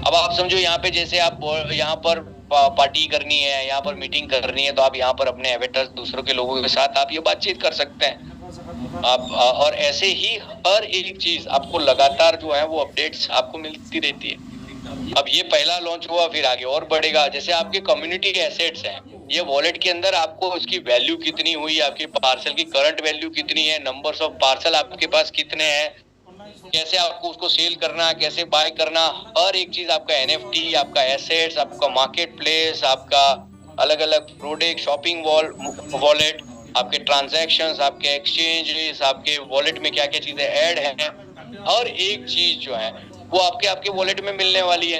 अब आप समझो यहाँ पे जैसे आप यहाँ पर पार्टी करनी है, यहाँ पर मीटिंग करनी है, तो आप यहाँ पर अपने एवेटर्स दूसरों के लोगों के साथ आप ये बातचीत कर सकते हैं आप। और ऐसे ही हर एक चीज आपको लगातार जो है वो अपडेट्स आपको मिलती रहती है। अब ये पहला लॉन्च हुआ, फिर आगे और बढ़ेगा। जैसे आपके कम्युनिटी एसेट्स हैं, ये वॉलेट के अंदर आपको उसकी वैल्यू कितनी हुई, आपके पार्सल की करंट वैल्यू कितनी है, नंबर्स ऑफ पार्सल आपके पास कितने हैं, कैसे आपको उसको सेल करना, कैसे बाय करना, हर एक चीज आपका NFT, आपका एसेट्स, आपका मार्केट प्लेस, आपका अलग अलग प्रोडक्ट, शॉपिंग वॉलेट, आपके ट्रांजैक्शंस, आपके एक्सचेंजेस, आपके वॉलेट में क्या क्या चीजें ऐड हैं, हर एक चीज जो है वो आपके वॉलेट में मिलने वाली है।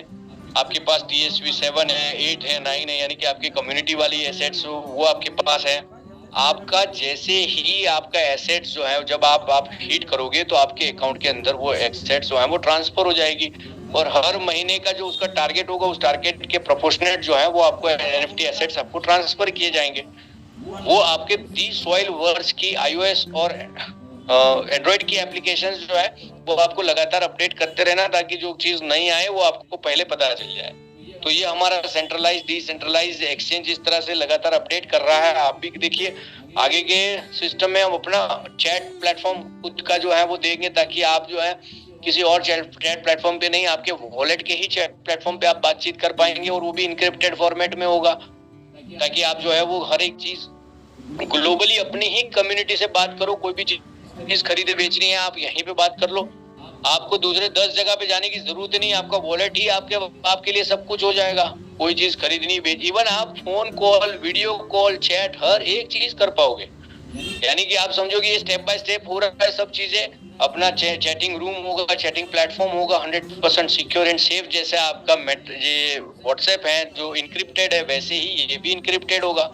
आपके पास TSV7 है, 8 है, 9 है, यानी कि आपकी कम्युनिटी वाली एसेट्स वो आपके पास है। आपका जैसे ही आपका एसेट्स जो है जब आप हिट करोगे तो आपके अकाउंट के अंदर वो एसेट्स जो है वो ट्रांसफर हो जाएगी, और हर महीने का जो उसका टारगेट होगा उस टारगेट के प्रोपोर्शनेट जो है वो आपको NFT एसेट्स आपको ट्रांसफर किए जाएंगे। वो आपके दी सॉइल वर्स की iOS और एंड्रॉइड की एप्लीकेशंस जो है वो आपको लगातार अपडेट करते रहना, ताकि जो चीज नहीं आए वो आपको पहले पता चल जाए। तो ये हमारा सेंट्रलाइज डिसेंट्रलाइज एक्सचेंज इस तरह से लगातार अपडेट कर रहा है। आप भी देखिए आगे के सिस्टम में हम अपना चैट प्लेटफॉर्म खुद का जो है वो देंगे, ताकि आप जो है किसी और चैट प्लेटफॉर्म पे नहीं, आपके वॉलेट के ही चैट प्लेटफॉर्म पे आप बातचीत कर पाएंगे, और वो भी इनक्रिप्टेड फॉर्मेट में होगा, ताकि आप जो है वो हर एक चीज ग्लोबली अपनी ही कम्युनिटी से बात करो। कोई भी चीज खरीदे बेचनी है आप यहीं पे बात कर लो, आपको दूसरे 10 जगह पे जाने की जरूरत नहीं। आपका वॉलेट ही आपके लिए सब कुछ हो जाएगा। कोई चीज खरीदनी इवन आप phone call, video call, chat, हर एक चीज कर पाओगे। यानी कि आप समझो कि ये स्टेप बाय स्टेप हो रहा है सब चीजें। अपना चैटिंग रूम होगा, चैटिंग प्लेटफॉर्म होगा 100% सिक्योर एंड सेफ। जैसे आपका ये व्हाट्सएप है जो इनक्रिप्टेड है, वैसे ही ये भी इनक्रिप्टेड होगा।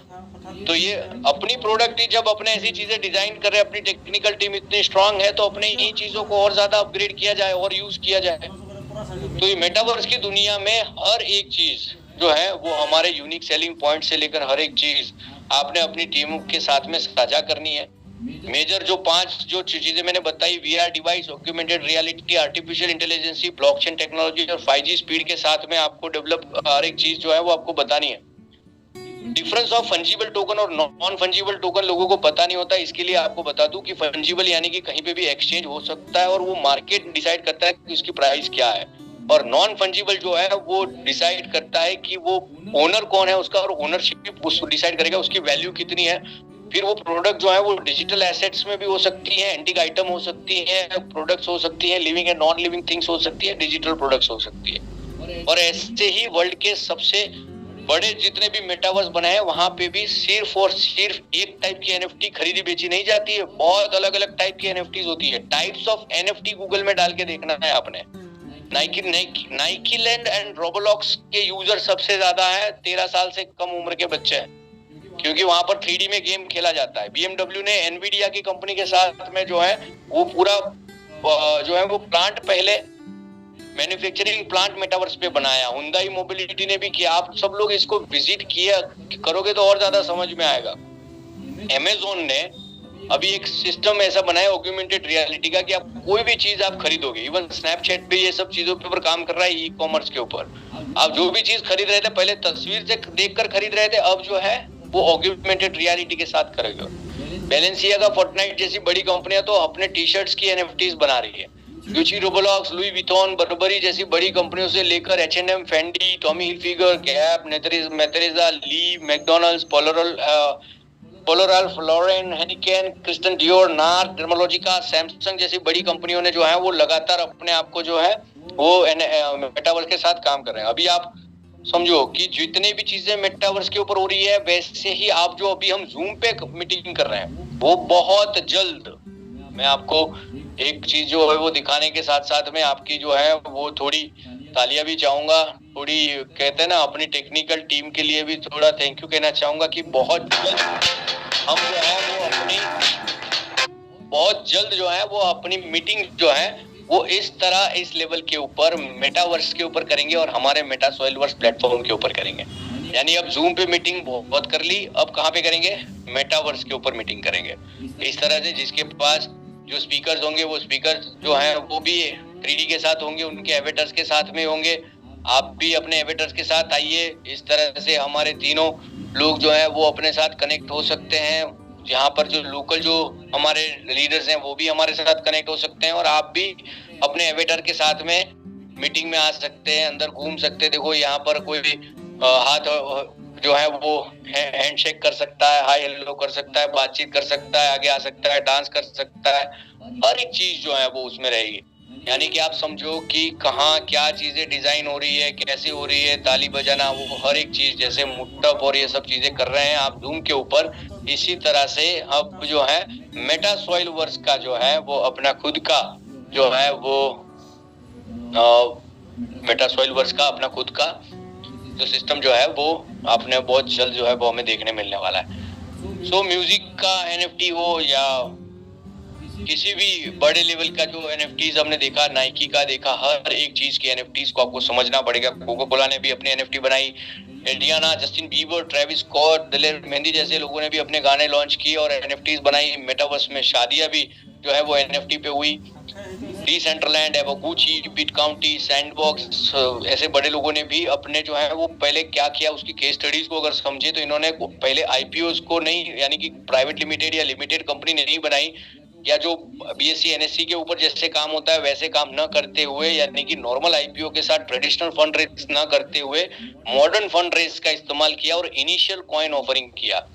तो ये अपनी प्रोडक्ट ही जब अपने ऐसी चीजें डिजाइन कर रहे हैं, अपनी टेक्निकल टीम इतनी स्ट्रांग है, तो अपने ही चीजों को और ज्यादा अपग्रेड किया जाए और यूज किया जाए। तो ये मेटावर्स की दुनिया में हर एक चीज जो है वो हमारे यूनिक सेलिंग पॉइंट से लेकर हर एक चीज आपने अपनी टीम के साथ में साझा करनी है। मेजर जो 5 जो चीजें मैंने बताई, VR device, augmented reality, artificial intelligence, blockchain technology और 5G स्पीड के साथ में आपको डेवलप हर एक चीज जो है वो आपको बतानी है। डिफरेंस ऑफ फंजिबल टोकन और नॉन फंजिबल टोकन लोगों को पता नहीं होता, इसके लिए आपको बता दूं कि फंजिबल यानी कि कहीं पे भी एक्सचेंज हो सकता है और वो मार्केट डिसाइड करता है कि उसकी प्राइस क्या है, और नॉन फंजिबल जो है वो डिसाइड करता है कि वो ओनर कौन है उसका, और ओनरशिप उस डिसाइड करेगा उसकी वैल्यू कितनी है। फिर वो प्रोडक्ट जो है वो डिजिटल एसेट्स में भी हो सकती है, एंटिक आइटम हो सकती है, प्रोडक्ट्स हो सकती है, living and non living things हो सकती है, डिजिटल प्रोडक्ट्स हो सकती है। और ऐसे ही वर्ल्ड के सबसे बड़े जितने भी मेटावर्स बने हैं वहां पे भी सिर्फ और सिर्फ एक टाइप की एनएफटी खरीदी बेची नहीं जाती है, बहुत अलग अलग टाइप की एनएफटीज होती है। टाइप्स ऑफ एनएफटी गूगल में डाल के देखना है आपने। नाइकी लैंड एंड रोबोलॉक्स के यूजर सबसे ज्यादा है, 13 साल से कम उम्र के बच्चे हैं, क्योंकि वहां पर 3D में गेम खेला जाता है। BMW ने एनवीडिया की कंपनी के साथ में जो है वो पूरा जो है वो प्लांट पहले मैन्युफैक्चरिंग प्लांट मेटावर्स पे बनाया। हुंडई मोबिलिटी ने भी किया। आप सब लोग इसको विजिट किया करोगे तो और ज्यादा समझ में आएगा। Amazon ने अभी एक सिस्टम ऐसा बनाया ऑग्मेंटेड रियलिटी का कि आप कोई भी चीज आप खरीदोगे, इवन स्नैपचैट पे ये सब चीजों के ऊपर काम कर रहा है, ई कॉमर्स के ऊपर। आप जो भी चीज खरीद रहे थे पहले तस्वीर से देखकर खरीद रहे थे, अब जो है वो ऑग्मेंटेड रियलिटी के साथ करेगा। बैलेंसियागा, फोर्टनाइट जैसी बड़ी कंपनियां तो अपने टी शर्ट्स की एनएफटीज बना रही है। गुची, रोबोलॉक्स, लुई विथॉन, बर्बरी जैसी बड़ी कंपनियों से लेकर H&M, Fendi, Tommy Hilfiger, Gap, मेथरेजा, Lee, McDonald's, Polo Ralph Lauren, Heineken, Christian Dior, नार, डर्मोलॉजिका, सैमसंग जैसी बड़ी कंपनियों ने जो है वो लगातार अपने आप को जो है वो मेटावर्स के साथ काम कर रहे हैं। अभी आप समझो कि जितने भी चीजें मेटावर्स के ऊपर हो रही है, वैसे ही आप जो अभी हम जूम पे मीटिंग कर रहे हैं वो बहुत जल्द मैं आपको एक चीज जो है वो दिखाने के साथ साथ में आपकी जो है वो थोड़ी तालियां भी चाहूंगा, थोड़ी कहते हैं ना अपनी टेक्निकल टीम के लिए भी थोड़ा थैंक यू कहना चाहूंगा कि बहुत जल्द हम जो है वो अपनी मीटिंग जो है वो इस तरह इस लेवल के ऊपर मेटावर्स के ऊपर करेंगे और हमारे मेटा सॉइलवर्स प्लेटफॉर्म के ऊपर करेंगे। यानी अब जूम पे मीटिंग बहुत कर ली, अब कहाँ पे करेंगे? मेटावर्स के ऊपर मीटिंग करेंगे। इस तरह से जिसके पास जो स्पीकर्स होंगे वो स्पीकर जो हैं वो भी 3D के साथ होंगे, उनके एवेटर्स के साथ में होंगे। आप भी अपने एवेटर्स के साथ आइए। इस तरह से हमारे तीनों लोग जो है वो अपने साथ कनेक्ट हो सकते हैं। यहाँ पर जो लोकल जो हमारे लीडर्स हैं वो भी हमारे साथ कनेक्ट हो सकते हैं और आप भी अपने एवेटर के साथ में मीटिंग में आ सकते हैं, अंदर घूम सकते हैं। देखो यहाँ पर कोई भी हाथ जो है वो हैंडशेक कर सकता है, हाय हेलो कर सकता है, बातचीत कर सकता है, आगे आ सकता है, डांस कर सकता है, हर एक चीज जो है वो उसमें रहेगी। यानी कि आप समझो कि कहाँ क्या चीजें डिजाइन हो रही है, कैसे हो रही है, ताली बजाना, वो हर एक चीज जैसे मुट्टप और ये सब चीजें कर रहे हैं आप जूम के ऊपर, इसी तरह से अब जो है मेटा सॉइलवर्स का जो है वो अपना खुद का जो है वो मेटा सॉइलवर्स का अपना खुद का जो सिस्टम जो है वो आपने बहुत जल्द जो है वो हमें देखने मिलने वाला है। सो म्यूजिक का एनएफटी हो या किसी भी बड़े लेवल का जो एनएफटीज हमने देखा, नाइकी का देखा, हर एक चीज के एनएफटीज को आपको समझना पड़ेगा। कोका कोला ने भी अपनी एनएफटी बनाई, एडियाना, जस्टिन बीबर, ट्रेविस स्कॉट, दिलेर मेहंदी जैसे लोगों ने भी अपने गाने लॉन्च किए और एनएफटीज बनाई। मेटावर्स में शादियां भी जो है वो एनएफटी पे हुई। डिसेंट्रलैंड, एवोगुची, बिट काउंटी, सैंडबॉक्स, ऐसे बड़े लोगों ने भी अपने जो है वो पहले क्या किया उसकी केस स्टडीज को अगर समझे तो इन्होंने पहले आईपीओस को नहीं, यानी कि प्राइवेट लिमिटेड या लिमिटेड कंपनी नहीं बनाई, या जो बीएससी एनएससी के ऊपर जैसे काम होता है वैसे काम न करते हुए, यानी कि नॉर्मल आईपीओ के साथ ट्रेडिशनल फंड रेज न करते हुए मॉडर्न फंड रेज का इस्तेमाल किया और इनिशियल कॉइन ऑफरिंग किया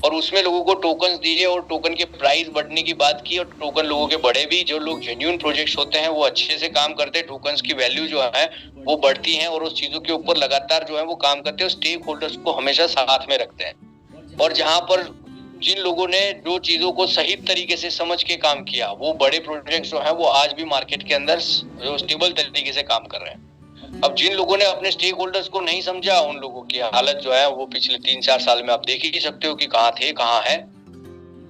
और उसमें लोगों को टोकन्स दिए और टोकन के प्राइस बढ़ने की बात की और टोकन लोगों के बढ़े भी। जो लोग जेन्युइन प्रोजेक्ट्स होते हैं वो अच्छे से काम करते हैं, टोकन्स की वैल्यू जो है वो बढ़ती है और उस चीजों के ऊपर लगातार जो है वो काम करते हैं, स्टेक होल्डर्स को हमेशा साथ में रखते हैं। और जहां पर जिन लोगों ने जो चीजों को सही तरीके से समझ के काम किया वो बड़े प्रोजेक्ट्स जो है वो आज भी मार्केट के अंदर जो स्टेबल तरीके से काम कर रहे हैं। अब जिन लोगों ने अपने स्टेक होल्डर्स को नहीं समझा, उन लोगों की हालत जो है वो पिछले 3-4 साल में आप देख ही सकते हो कि कहाँ थे कहाँ है।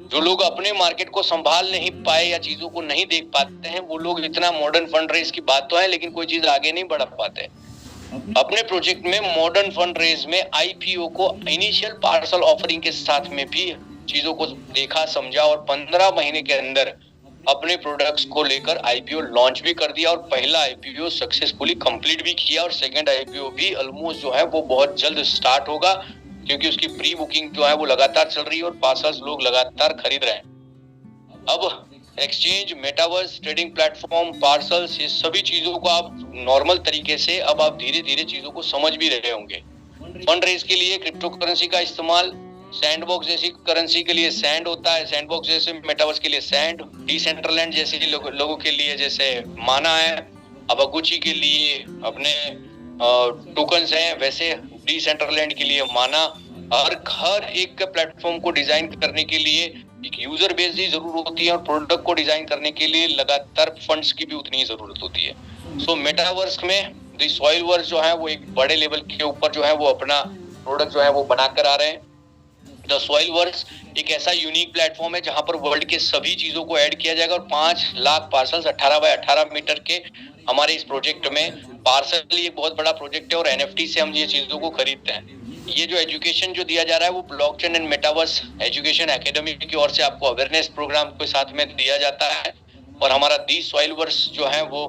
जो लोग अपने मार्केट को संभाल नहीं पाए या चीजों को नहीं देख पाते हैं वो लोग इतना मॉडर्न फंड रेज की बात तो है लेकिन कोई चीज आगे नहीं बढ़ा पाते। अपने प्रोजेक्ट में मॉडर्न फंड रेज में आईपीओ को इनिशियल पार्सल ऑफरिंग के साथ में भी चीजों को देखा समझा और 15 महीने के अंदर अपने प्रोडक्ट्स को लेकर आईपीओ लॉन्च भी कर दिया और पहला आईपीओ सक्सेसफुली कंप्लीट भी किया और सेकंड आईपीओ भी ऑलमोस्ट जो है वो बहुत जल्द स्टार्ट होगा क्योंकि उसकी प्री बुकिंग जो है वो लगातार चल रही है और पार्सल्स लोग लगातार खरीद रहे हैं। अब exchange, metaverse, trading platform, parcels, ये सभी चीजों को आप नॉर्मल तरीके से अब आप धीरे धीरे चीजों को समझ भी रहे होंगे। फंड रेज के लिए क्रिप्टो करेंसी का इस्तेमाल, सैंडबॉक्स जैसी करेंसी के लिए सैंड होता है, सैंडबॉक्स जैसे मेटावर्स के लिए सैंड, डिसेंट्रलैंड जैसे लोगों के लिए जैसे माना है, अब अगुची के लिए अपने टोकन्स हैं, वैसे डिसेंट्रलैंड के लिए माना। हर एक के प्लेटफॉर्म को डिजाइन करने के लिए एक यूजर बेस ही जरूरत होती है, और प्रोडक्ट को डिजाइन करने के लिए लगातार फंड्स की भी उतनी ही जरूरत होती है। सो मेटावर्स में द सॉइलवर्स जो है वो एक बड़े लेवल के ऊपर जो है वो अपना प्रोडक्ट जो है वो बनाकर आ रहे हैं। द सॉइलवर्स एक ऐसा यूनिक प्लेटफॉर्म है जहां पर वर्ल्ड के सभी चीजों को ऐड किया जाएगा, और 5 लाख पार्सल्स 18 बाय 18 मीटर के हमारे इस प्रोजेक्ट में। पार्सल ये बहुत बड़ा प्रोजेक्ट है, और एनएफटी से हम ये चीजों को खरीदते हैं। ये जो एजुकेशन जो दिया जा रहा है वो blockchain and metaverse education academy की ओर से आपको अवेयरनेस प्रोग्राम के साथ में दिया जाता है। और हमारा दी सॉइलवर्स जो है वो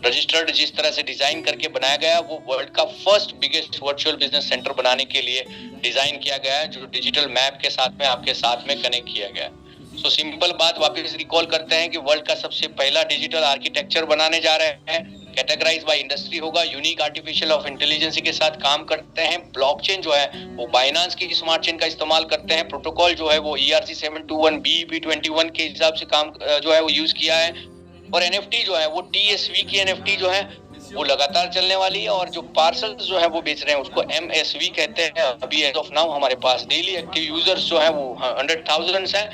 रजिस्टर्ड जिस तरह से डिजाइन करके बनाया गया, वो वर्ल्ड का first biggest virtual business centre बनाने के लिए डिजाइन किया गया है, जो डिजिटल मैप के साथ में आपके साथ में कनेक्ट किया गया है। सो सिंपल बात वापस रिकॉल करते हैं कि वर्ल्ड का सबसे पहला डिजिटल आर्किटेक्चर बनाने जा रहे हैं, कैटेगराइज बाय इंडस्ट्री होगा, यूनिक आर्टिफिशियल ऑफ इंटेलिजेंस के साथ काम करते हैं। ब्लॉकचेन जो है वो बाइनांस की स्मार्ट चेन का इस्तेमाल करते हैं। प्रोटोकॉल जो है वो ERC 721 BEP21 के हिसाब से काम जो है वो यूज किया है। और एनएफटी जो है वो TSV की एनएफटी जो है वो लगातार चलने वाली है, और जो पार्सल जो है वो बेच रहे हैं उसको MSV कहते हैं। अभी एज ऑफ नाउ हमारे पास डेली एक्टिव यूजर्स जो है वो 100,000 है।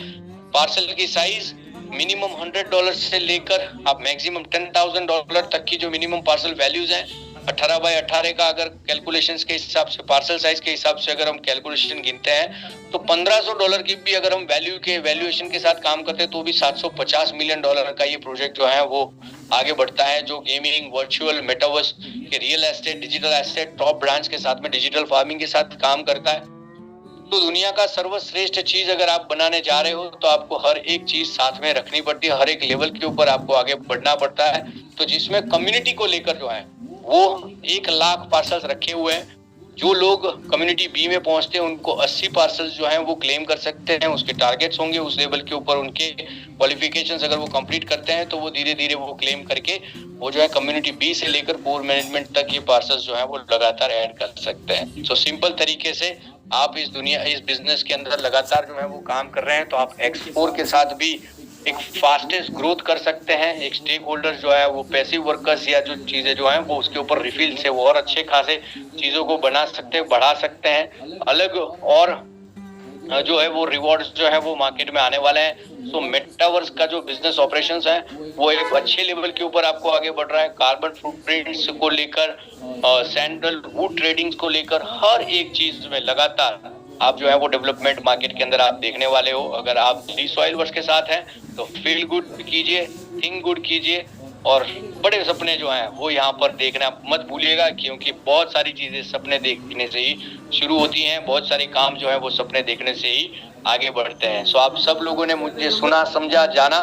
पार्सल की साइज मिनिमम $100 से लेकर आप मैक्सिमम $10,000 तक की जो मिनिमम पार्सल वैल्यूज हैं, 18 बाय 18 का अगर कैलकुलेशंस के हिसाब से, पार्सल साइज के हिसाब से अगर हम कैलकुलेशन गिनते हैं तो $1,500 की भी अगर हम वैल्यूएशन के साथ काम करते हैं तो भी $750 मिलियन का ये प्रोजेक्ट जो है वो आगे बढ़ता है, जो गेमिंग, वर्चुअल, मेटावर्स के real estate, digital estate, top brands के साथ में डिजिटल फार्मिंग के साथ काम करता है। तो दुनिया का सर्वश्रेष्ठ चीज अगर आप बनाने जा रहे हो तो आपको हर एक चीज साथ में रखनी पड़ती है, हर एक लेवल के ऊपर आपको आगे बढ़ना पड़ता है। तो जिसमें कम्युनिटी को लेकर जो है वो 1 लाख पार्सल्स रखे हुए हैं। जो लोग कम्युनिटी बी में पहुंचते हैं उनको 80 पार्सल्स जो हैं वो क्लेम कर सकते हैं। उसके टारगेट्स होंगे उस लेवल के ऊपर, उनके क्वालिफिकेशंस अगर वो कंप्लीट करते हैं तो वो धीरे धीरे वो क्लेम करके वो जो है कम्युनिटी बी से लेकर कोर मैनेजमेंट तक ये पार्सल्स जो है वो लगातार ऐड कर सकते हैं। सो सिंपल तरीके से आप इस बिजनेस के अंदर लगातार जो है वो काम कर रहे हैं तो आप एक्सपोर के साथ भी एक फास्टेस्ट ग्रोथ कर सकते हैं। एक स्टेक होल्डर जो है वो पैसिव वर्कर्स या जो चीजें जो हैं वो उसके ऊपर रिफिल से वो और अच्छे खासे चीजों को बना सकते हैं, बढ़ा सकते हैं। अलग और जो है वो रिवॉर्ड्स जो है वो मार्केट में आने वाले हैं। सो मेटावर्स का जो बिजनेस ऑपरेशंस है वो एक अच्छे लेवल के ऊपर आपको आगे बढ़ रहा है। कार्बन फुटप्रिंट्स को लेकर, सैंडलवुड ट्रेडिंग्स को लेकर, हर एक चीज में लगातार आप जो है वो डेवलपमेंट मार्केट के अंदर आप देखने वाले हो। अगर आप दी सॉइलवर्स के साथ हैं तो फील गुड कीजिए, थिंक गुड कीजिए, और बड़े सपने जो हैं वो यहाँ पर देखना मत भूलिएगा, क्योंकि बहुत सारी चीजें सपने देखने से ही शुरू होती हैं, बहुत सारे काम जो है वो सपने देखने से ही आगे बढ़ते हैं। सो आप सब लोगों ने मुझे सुना, समझा, जाना।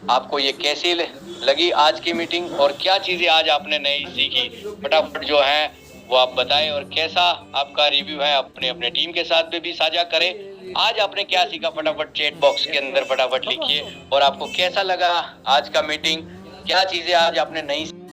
आपको ये कैसी लगी आज की मीटिंग, और क्या चीजें आज आपने नई सीखी, फटाफट जो है वो आप बताएं, और कैसा आपका रिव्यू है अपने अपने टीम के साथ में भी साझा करें। आज आपने क्या सीखा फटाफट चैट बॉक्स के अंदर फटाफट लिखिए, और आपको कैसा लगा आज का मीटिंग, क्या चीजें आज आपने नई